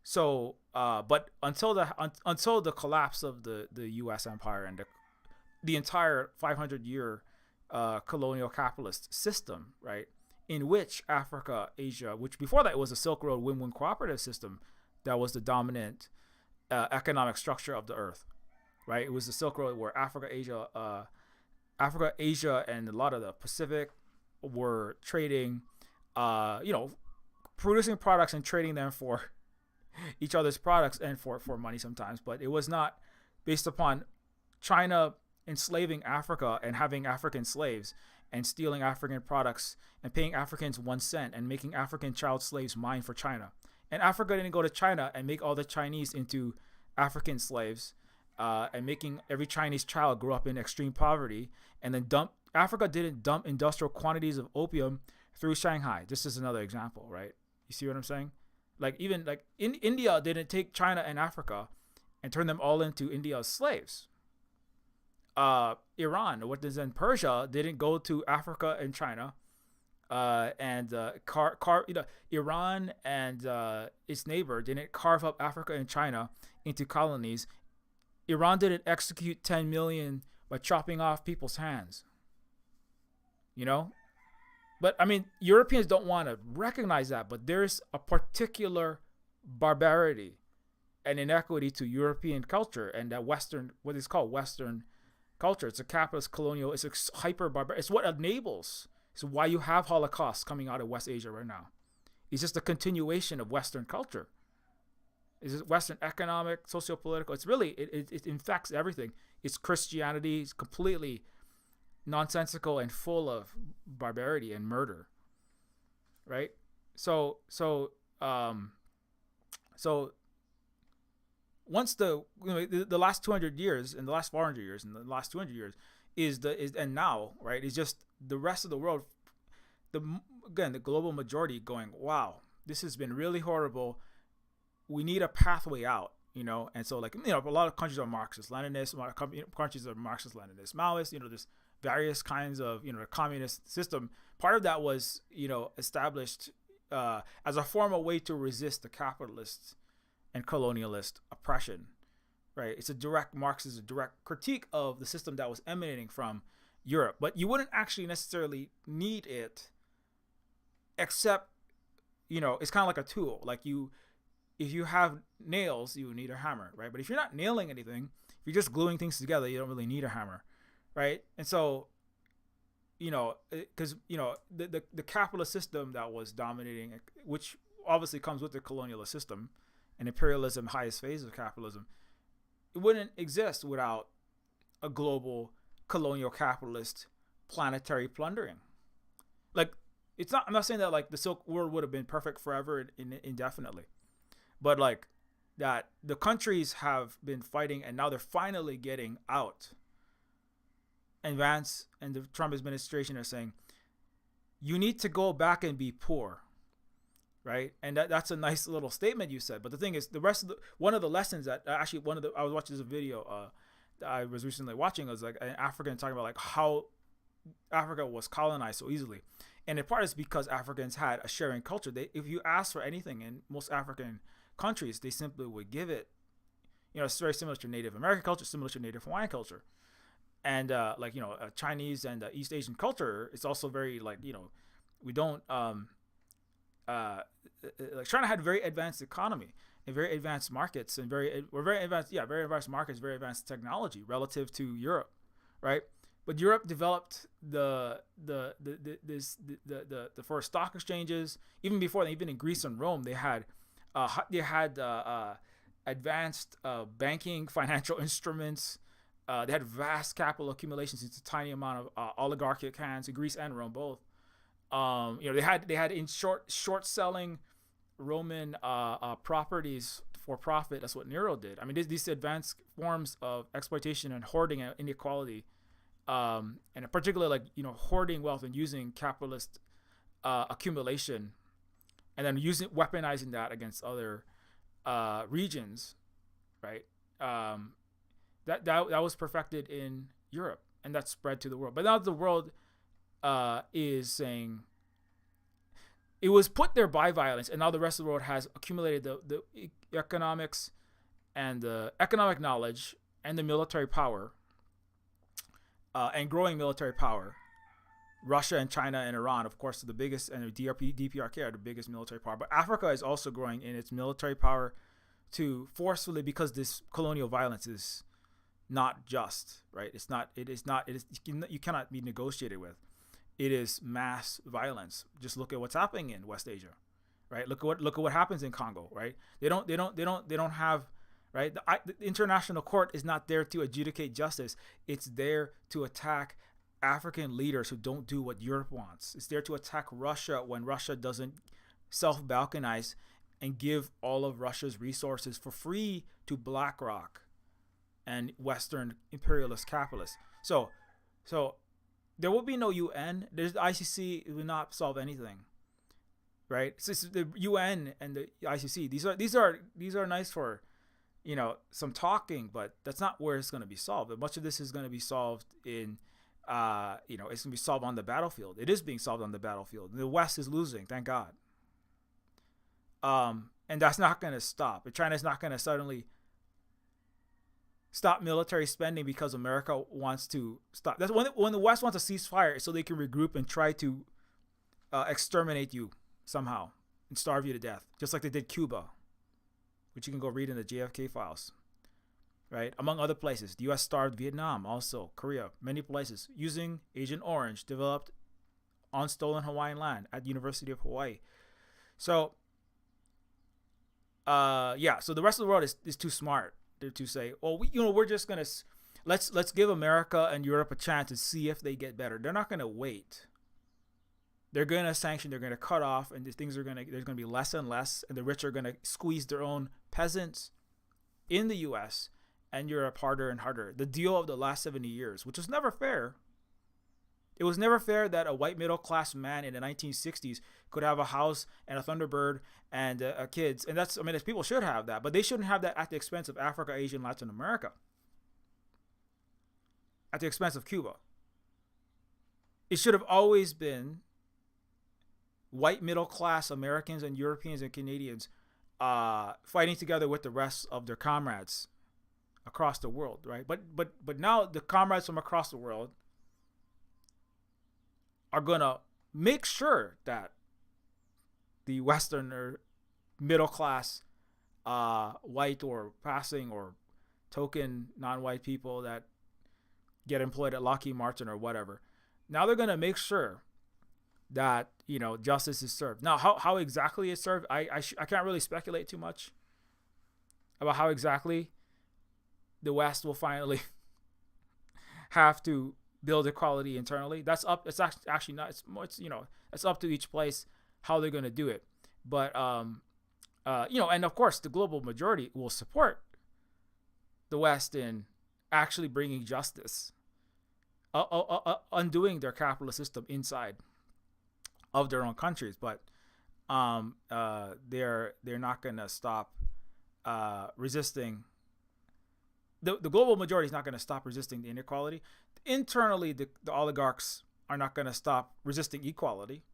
So but until the collapse of the U.S. empire and the entire 500-year colonial capitalist system, right, in which Africa, Asia, which before that was a Silk Road win-win cooperative system, that was the dominant economic structure of the earth, right? It was the Silk Road where Africa, Asia, and a lot of the Pacific were trading, producing products and trading them for each other's products and for money sometimes. But it was not based upon China enslaving Africa and having African slaves and stealing African products and paying Africans 1 cent and making African child slaves mine for China. And Africa didn't go to China and make all the Chinese into African slaves, and making every Chinese child grow up in extreme poverty, and then Africa didn't dump industrial quantities of opium through Shanghai. This is another example, right? You see what I'm saying? Like, even like India didn't take China and Africa and turn them all into India's slaves. Iran, what is then Persia, didn't go to Africa and China, Iran and its neighbor didn't carve up Africa and China into colonies. Iran didn't execute 10 million by chopping off people's hands. But I mean, Europeans don't want to recognize that, but there's a particular barbarity and inequity to European culture and that Western, what is called Western culture. It's a capitalist colonial, it's a hyper barbaric. It's what enables, it's why you have Holocausts coming out of West Asia right now. It's just a continuation of Western culture. It's Western economic, socio-political. It's really, it infects everything. It's Christianity. It's completely nonsensical and full of barbarity and murder, right? So once the last 200 years and the last 400 years and the last 200 years and now, right, is just the rest of the world, the global majority going, wow, this has been really horrible. We need a pathway out, and so, like, a lot of countries are Marxist Leninist, a lot of countries are Marxist Leninist Maoist, there's various kinds of, the communist system. Part of that was, established as a formal way to resist the capitalist and colonialist oppression, right? Marx is a direct critique of the system that was emanating from Europe, but you wouldn't actually necessarily need it, except, it's kind of like a tool. Like, if you have nails, you need a hammer, right? But if you're not nailing anything, if you're just gluing things together, you don't really need a hammer, right? And so, because, the capitalist system that was dominating, which obviously comes with the colonialist system and imperialism, highest phase of capitalism, it wouldn't exist without a global colonial capitalist planetary plundering. Like, I'm not saying that, like, the Silk Road would have been perfect forever and indefinitely. but like that the countries have been fighting and now they're finally getting out. And Vance and the Trump administration are saying, you need to go back and be poor, right? And that's a nice little statement you said. But the thing is, the rest of one of the lessons that actually I was watching this video that I was recently watching was like an African talking about like how Africa was colonized so easily. And in part is because Africans had a sharing culture. If you ask for anything in most African countries, they simply would give it. It's very similar to Native American culture, similar to Native Hawaiian culture. And Chinese and East Asian culture, it's also very like, we don't, like China had very advanced economy and very advanced markets and very advanced markets, very advanced technology relative to Europe, right? But Europe developed the first stock exchanges. Even before that, even in Greece and Rome, they had advanced banking, financial instruments. They had vast capital accumulations into a tiny amount of oligarchic hands in Greece and Rome both. They had in short selling Roman properties for profit. That's what Nero did. I mean, these advanced forms of exploitation and hoarding and inequality. And particularly like hoarding wealth and using capitalist accumulation, and then weaponizing that against other regions, right? That was perfected in Europe, and that spread to the world. But now the world is saying it was put there by violence, and now the rest of the world has accumulated the economics and the economic knowledge and the military power. And growing military power. Russia and China and Iran, of course, are the biggest, and DPRK are the biggest military power. But Africa is also growing in its military power to forcefully, because this colonial violence is not just, right? You cannot be negotiated with. It is mass violence. Just look at what's happening in West Asia, right? Look at what happens in Congo, right? They don't have. Right, the international court is not there to adjudicate justice. It's there to attack African leaders who don't do what Europe wants. It's there to attack Russia when Russia doesn't self-balkanize and give all of Russia's resources for free to BlackRock and Western imperialist capitalists. So there will be no UN. There's the ICC. It will not solve anything. Right? So the UN and the ICC. These are nice for some talking, but that's not where it's going to be solved. But much of this is going to be solved in, it's going to be solved on the battlefield. It is being solved on the battlefield. The West is losing, thank God. And that's not going to stop. China's not going to suddenly stop military spending because America wants to stop. That's when the West wants a ceasefire so they can regroup and try to exterminate you somehow and starve you to death, just like they did Cuba, which you can go read in the JFK files, right? Among other places. The U.S. starved Vietnam, also Korea, many places, using Agent Orange, developed on stolen Hawaiian land at the University of Hawaii. So, so the rest of the world is too smart to say, well, we're just going to, let's give America and Europe a chance to see if they get better. They're not going to wait. They're going to sanction, they're going to cut off, and there's going to be less and less, and the rich are going to squeeze their own peasants in the U.S. and Europe harder and harder. The deal of the last 70 years, which was never fair. It was never fair that a white middle-class man in the 1960s could have a house and a Thunderbird and kids. And people should have that, but they shouldn't have that at the expense of Africa, Asia, and Latin America. At the expense of Cuba. It should have always been white middle-class Americans and Europeans and Canadians fighting together with the rest of their comrades across the world, right? But now the comrades from across the world are going to make sure that the Western or middle-class white or passing or token non-white people that get employed at Lockheed Martin or whatever, now they're going to make sure that justice is served. Now, how exactly it's served, I can't really speculate too much about how exactly the West will finally have to build equality internally. That's up. It's actually not. It's up to each place how they're going to do it. But And of course, the global majority will support the West in actually bringing justice, undoing their capitalist system inside of their own countries. But they're not going to stop resisting. The global majority is not going to stop resisting the inequality. Internally, the oligarchs are not going to stop resisting equality,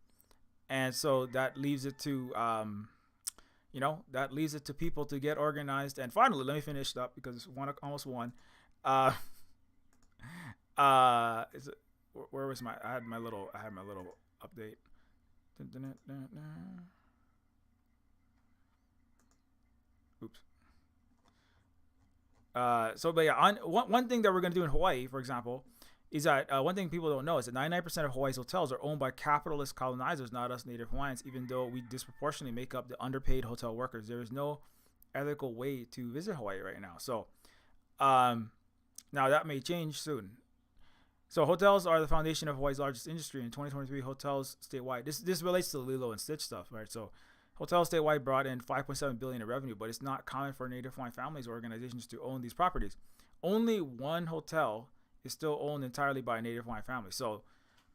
and so that leaves it to people to get organized. And finally, let me finish up because it's almost one. Where was my? I had my little update. Oops. But yeah, one thing that we're going to do in Hawaii, for example, is that one thing people don't know is that 99% of Hawaii's hotels are owned by capitalist colonizers, not us Native Hawaiians, even though we disproportionately make up the underpaid hotel workers. There is no ethical way to visit Hawaii right now. So now that may change soon. So hotels are the foundation of Hawaii's largest industry. In 2023, hotels statewide, this relates to the Lilo and Stitch stuff, right? So hotels statewide brought in $5.7 billion in revenue, but it's not common for Native Hawaiian families or organizations to own these properties. Only one hotel is still owned entirely by a Native Hawaiian family. So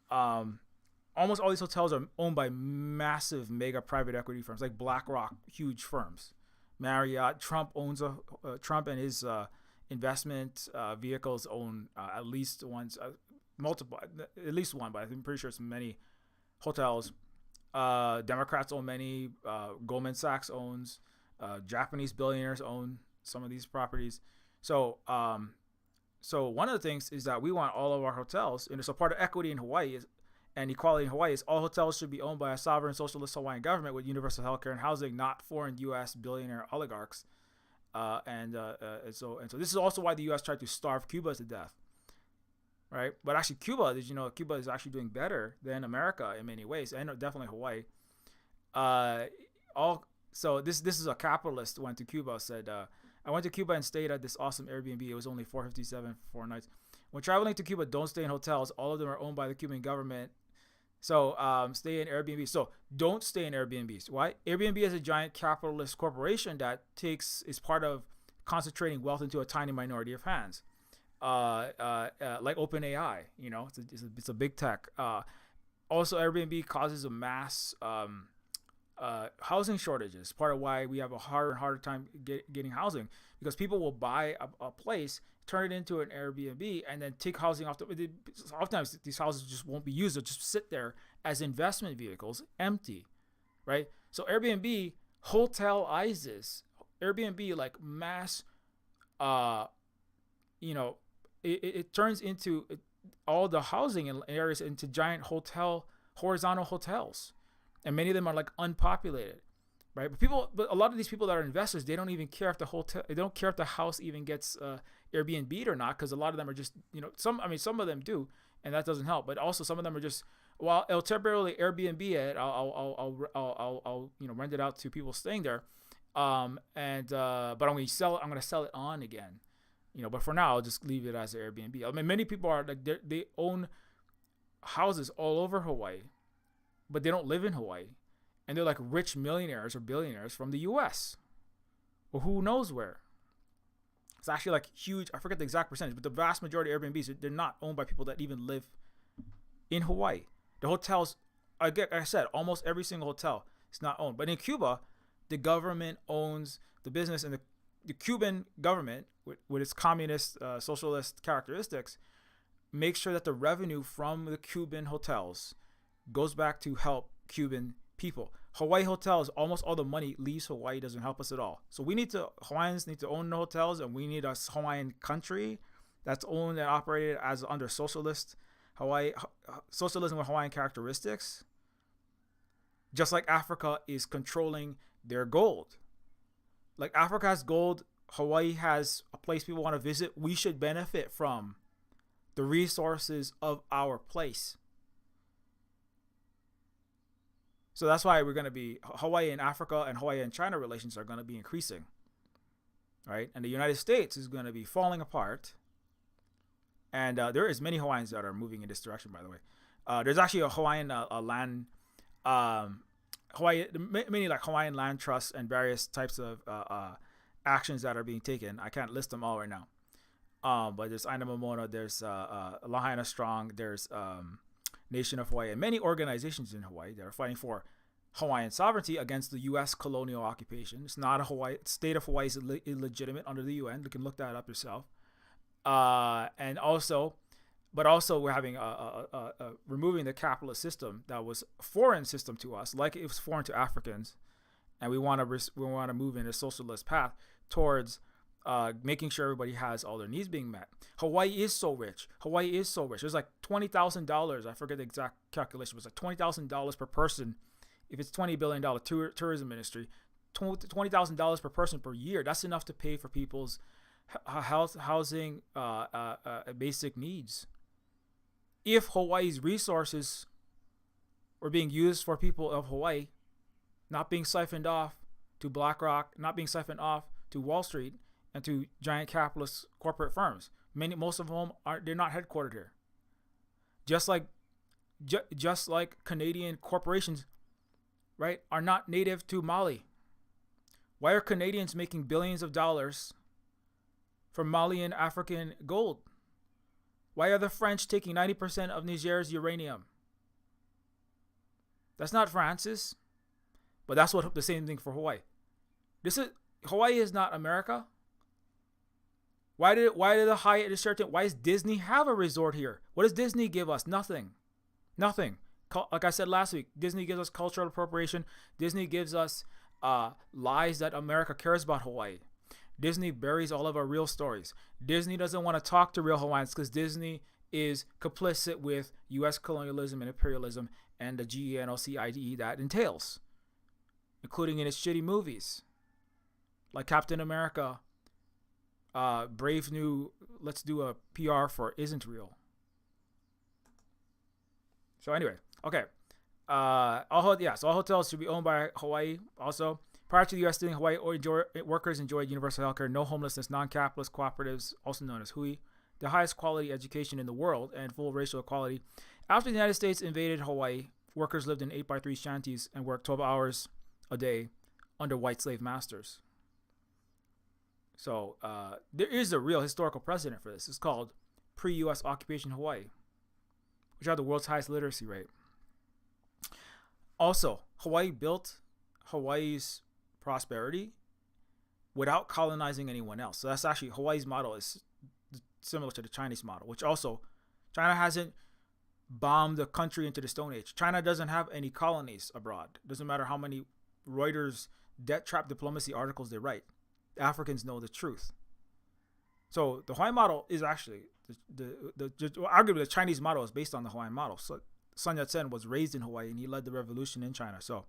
almost all these hotels are owned by massive mega private equity firms like BlackRock, huge firms. Marriott, Trump and his investment vehicles own at least one, but I'm pretty sure it's many hotels. Democrats own many. Goldman Sachs owns. Japanese billionaires own some of these properties. So one of the things is that we want all of our hotels, and so part of equity in Hawaii and equality in Hawaii is all hotels should be owned by a sovereign socialist Hawaiian government with universal healthcare and housing, not foreign U.S. billionaire oligarchs. So this is also why the U.S. tried to starve Cuba to death, right? But actually, Cuba is actually doing better than America in many ways, and definitely Hawaii. So this is a capitalist went to Cuba, said, I went to Cuba and stayed at this awesome Airbnb. It was only $457 for 4 nights. When traveling to Cuba, don't stay in hotels. All of them are owned by the Cuban government. So stay in Airbnb. So don't stay in Airbnbs. Why? Airbnb is a giant capitalist corporation that is part of concentrating wealth into a tiny minority of hands. Like OpenAI, it's a big tech. Also, Airbnb causes a mass housing shortages. Part of why we have a harder and harder time getting housing, because people will buy a place, turn it into an Airbnb, and then take housing off. Oftentimes, these houses just won't be used; they'll just sit there as investment vehicles, empty, right? So Airbnb hotelizes. Airbnb like mass, it turns into all the housing in areas into giant horizontal hotels. And many of them are like unpopulated, right? But a lot of these people that are investors, they don't even care if they don't care if the house even gets Airbnb'd or not, because a lot of them are just, some of them do, and that doesn't help. But also some of them are just, well, it'll temporarily Airbnb it. I'll rent it out to people staying there, but I'm going to sell it. I'm going to sell it on again, But for now, I'll just leave it as an Airbnb. I mean, many people are like they own houses all over Hawaii, but they don't live in Hawaii, and they're like rich millionaires or billionaires from the U.S. or who knows where. It's actually like huge. I forget the exact percentage, but the vast majority of Airbnbs, they're not owned by people that even live in Hawaii. The hotels, like I said, almost every single hotel is not owned. But in Cuba, the government owns the business, and the Cuban government, with its communist, socialist characteristics, makes sure that the revenue from the Cuban hotels goes back to help Cuban people. Hawaii hotels, almost all the money leaves Hawaii, doesn't help us at all. So Hawaiians need to own the hotels, and we need a Hawaiian country that's owned and operated as under socialism with Hawaiian characteristics. Just like Africa is controlling their gold. Like Africa has gold, Hawaii has a place people want to visit. We should benefit from the resources of our place. So that's why we're going to be Hawaii and Africa and Hawaii and China relations are going to be increasing, right? And the United States is going to be falling apart. And there is many Hawaiians that are moving in this direction, by the way. There's actually a Hawaiian Hawaii, many like Hawaiian Land Trust and various types of actions that are being taken. I can't list them all right now. But there's Aina Momono, there's Lahaina Strong, there's Nation of Hawaii, and many organizations in Hawaii that are fighting for Hawaiian sovereignty against the U.S. colonial occupation. It's not a Hawaii state of Hawaii is illegitimate under the UN. You can look that up yourself. And also, but also we're having removing the capitalist system that was a foreign system to us, like it was foreign to Africans, and we want to move in a socialist path towards making sure everybody has all their needs being met. Hawaii is so rich. There's like $20,000. I forget the exact calculation. It was like $20,000 per person. If it's $20 billion tourism industry, $20,000 per person per year. That's enough to pay for people's housing, basic needs. If Hawaii's resources were being used for people of Hawaii, not being siphoned off to BlackRock, not being siphoned off to Wall Street and to giant capitalist corporate firms. Most of them they're not headquartered here. Just like Canadian corporations, right, are not native to Mali. Why are Canadians making billions of dollars from Malian African gold? Why are the French taking 90% of Niger's uranium? That's not France's, but that's what the same thing for Hawaii. Hawaii is not America. Why did the Hyatt and Sheraton? Why does Disney have a resort here? What does Disney give us? Nothing. Like I said last week, Disney gives us cultural appropriation. Disney gives us lies that America cares about Hawaii. Disney buries all of our real stories. Disney doesn't want to talk to real Hawaiians because Disney is complicit with U.S. colonialism and imperialism and the genocide that entails, including in its shitty movies like Captain America, Brave New, let's do a PR for isn't real. So anyway, okay. So all hotels should be owned by Hawaii also. Prior to the U.S. stealing Hawaii, workers enjoyed universal health care, no homelessness, non-capitalist cooperatives, also known as HUI, the highest quality education in the world, and full racial equality. After the United States invaded Hawaii, workers lived in 8x3 shanties and worked 12 hours a day under white slave masters. So there is a real historical precedent for this. It's called pre-U.S. occupation Hawaii, which had the world's highest literacy rate. Also, Hawaii built Hawaii's prosperity without colonizing anyone else. So that's actually Hawaii's model is similar to the Chinese model, which also China hasn't bombed the country into the Stone Age. China doesn't have any colonies abroad. Doesn't matter how many Reuters debt trap diplomacy articles they write. The Africans know the truth. So the Hawaiian model is actually arguably the Chinese model is based on the Hawaiian model. So Sun Yat-sen was raised in Hawaii and he led the revolution in China. So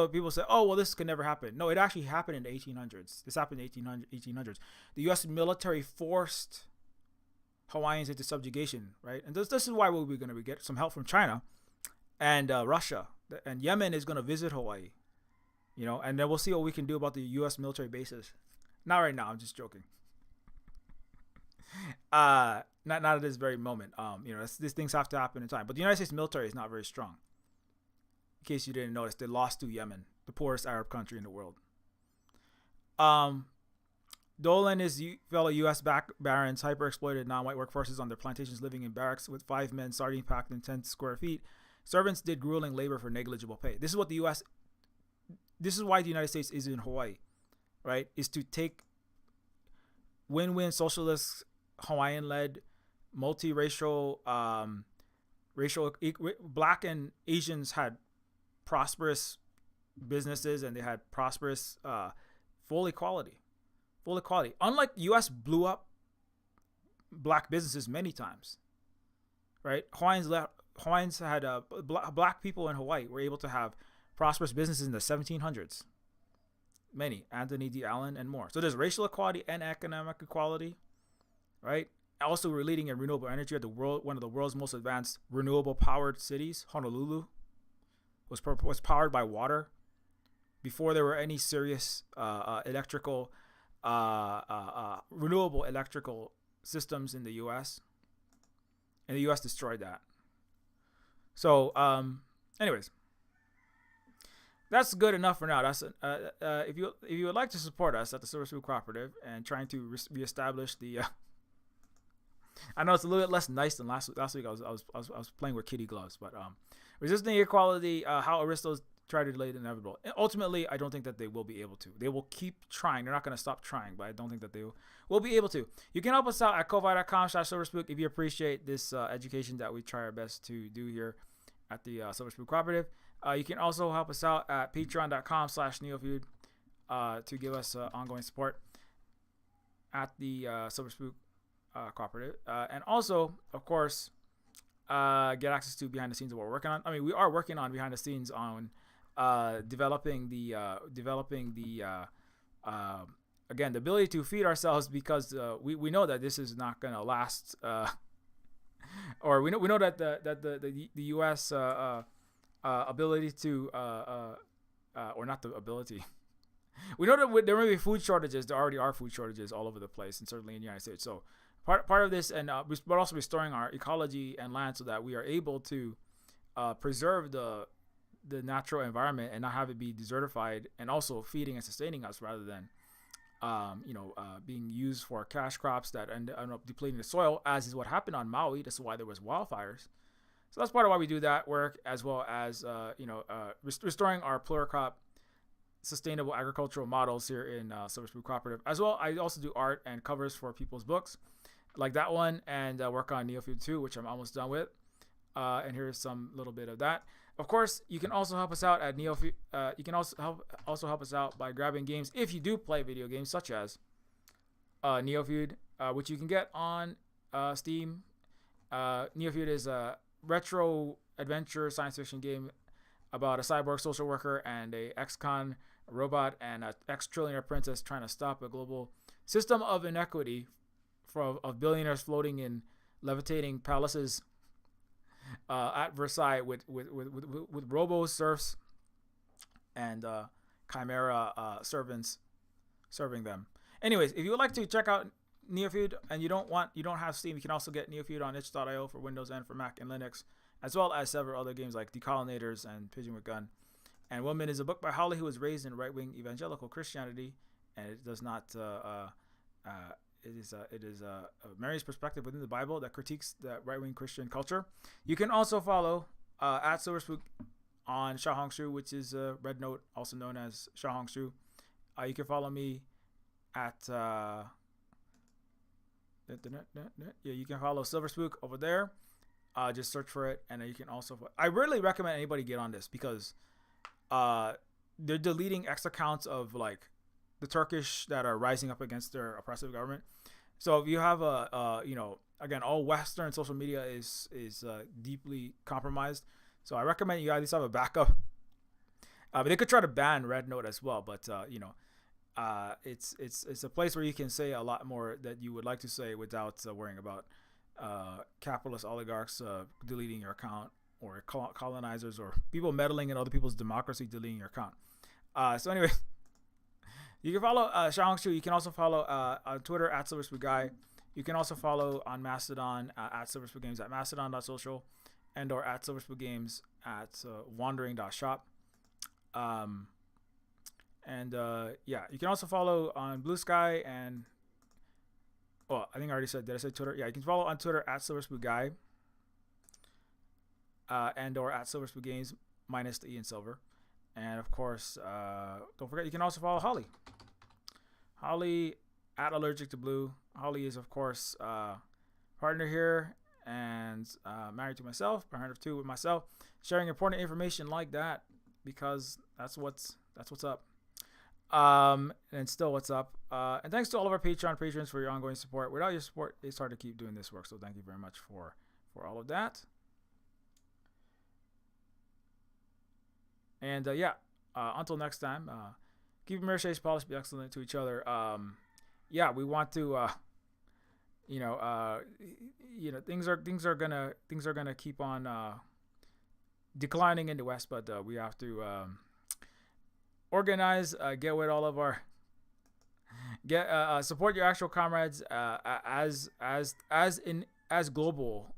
people say, oh, well, this could never happen. No, it actually happened in the 1800s. This happened in the 1800s. The U.S. military forced Hawaiians into subjugation, right? And this is why we're going to get some help from China and Russia. And Yemen is going to visit Hawaii, and then we'll see what we can do about the U.S. military bases. Not right now. I'm just joking. Not at this very moment. These things have to happen in time. But the United States military is not very strong. In case you didn't notice, they lost to Yemen, the poorest Arab country in the world. Dole and his fellow U.S. barons hyper-exploited non-white workforces on their plantations living in barracks with 5 men sardine packed in 10 square feet. Servants did grueling labor for negligible pay. This is why the United States is in Hawaii, right? Is to take win-win socialist, Hawaiian-led, multiracial, black and Asians had prosperous businesses and they had prosperous full equality. Unlike U.S. blew up black businesses many times, right? Hawaiians had black people in Hawaii were able to have prosperous businesses in the 1700s. Many, Anthony D. Allen and more. So there's racial equality and economic equality, right? Also, we're leading in renewable energy at one of the world's most advanced renewable powered cities. Honolulu was powered by water before there were any serious renewable electrical systems in the U.S. And the U.S. destroyed that. So, anyways, that's good enough for now. If you would like to support us at the Silver Spook Cooperative and trying to reestablish the. I know it's a little bit less nice than last week. Last week I was playing with kitty gloves, but resisting inequality, how Aristos try to delay the inevitable. And ultimately, I don't think that they will be able to. They will keep trying. They're not going to stop trying, but I don't think that they will be able to. You can help us out at ko-fi.com/silverspook if you appreciate this education that we try our best to do here at the Silver Spook Cooperative. You can also help us out at patreon.com/Neofeud to give us ongoing support at the Silver Spook Cooperative. And also, of course, get access to behind the scenes of what we're working on. I mean, we are working on behind the scenes on developing the again, the ability to feed ourselves, because we know that this is not going to last, or we know that the U.S. Ability to or not the ability. We know that there may be food shortages. There already are food shortages all over the place, and certainly in the United States. So part of this, and but also restoring our ecology and land so that we are able to preserve the natural environment and not have it be desertified, and also feeding and sustaining us rather than being used for cash crops that end up depleting the soil, as is what happened on Maui. That's why there was wildfires. So that's part of why we do that work, as well as restoring our pluricrop sustainable agricultural models here in Silver Spook Cooperative. As well, I also do art and covers for people's books, like that one, and work on Neofeud 2, which I'm almost done with. And here's some little bit of that. Of course, you can also help us out at Neofeud. You can also help us out by grabbing games if you do play video games, such as Neofeud, which you can get on Steam. Neofeud is a retro adventure science fiction game about a cyborg social worker and a ex-con robot and an ex-trillionaire princess trying to stop a global system of inequity of billionaires floating in levitating palaces at Versailles with robo serfs and chimera servants serving them. Anyways, if you would like to check out Neofeud and you don't have Steam, you can also get Neofeud on itch.io for Windows and for Mac and Linux, as well as several other games like Decolonators and Pigeon with Gun. And Woman is a book by Holly, who was raised in right-wing evangelical Christianity, and it does not it is Mary's perspective within the Bible that critiques the right-wing Christian culture. You can also follow at Silver Spook on Xiaohongshu, which is Red Note, also known as Xiaohongshu. You can follow me at you can follow Silver Spook over there. Just search for it, and you can also. I really recommend anybody get on this, because they're deleting X accounts of like the Turkish that are rising up against their oppressive government. So if you have again, all Western social media is deeply compromised. So I recommend you at least have a backup. But they could try to ban Red Note as well, but it's a place where you can say a lot more that you would like to say without worrying about capitalist oligarchs deleting your account, or colonizers, or people meddling in other people's democracy deleting your account. So anyway, you can follow Xiaohongshu. You can also follow on Twitter at SilverSpookGuy. You can also follow on Mastodon at SilverSpookGames at mastodon.social, and or at SilverSpookGames at wandering.shop. You can also follow on Blue Sky and I think I already said, did I say Twitter? Yeah, you can follow on Twitter at SilverSpookGuy and or at SilverSpookGames minus the E in silver. And of course, don't forget, you can also follow Holly. Holly at Allergic to Blue. Holly is, of course, partner here and married to myself, parent of two with myself, sharing important information like that, because that's what's up. And still what's up. And thanks to all of our Patreon patrons for your ongoing support. Without your support, it's hard to keep doing this work. So thank you very much for all of that. And until next time, keep your marriage policy, be excellent to each other. We want to, things are gonna keep on declining in the West, but we have to organize, get with all of our, support your actual comrades as global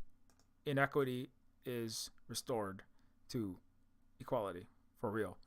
inequity is restored to equality for real.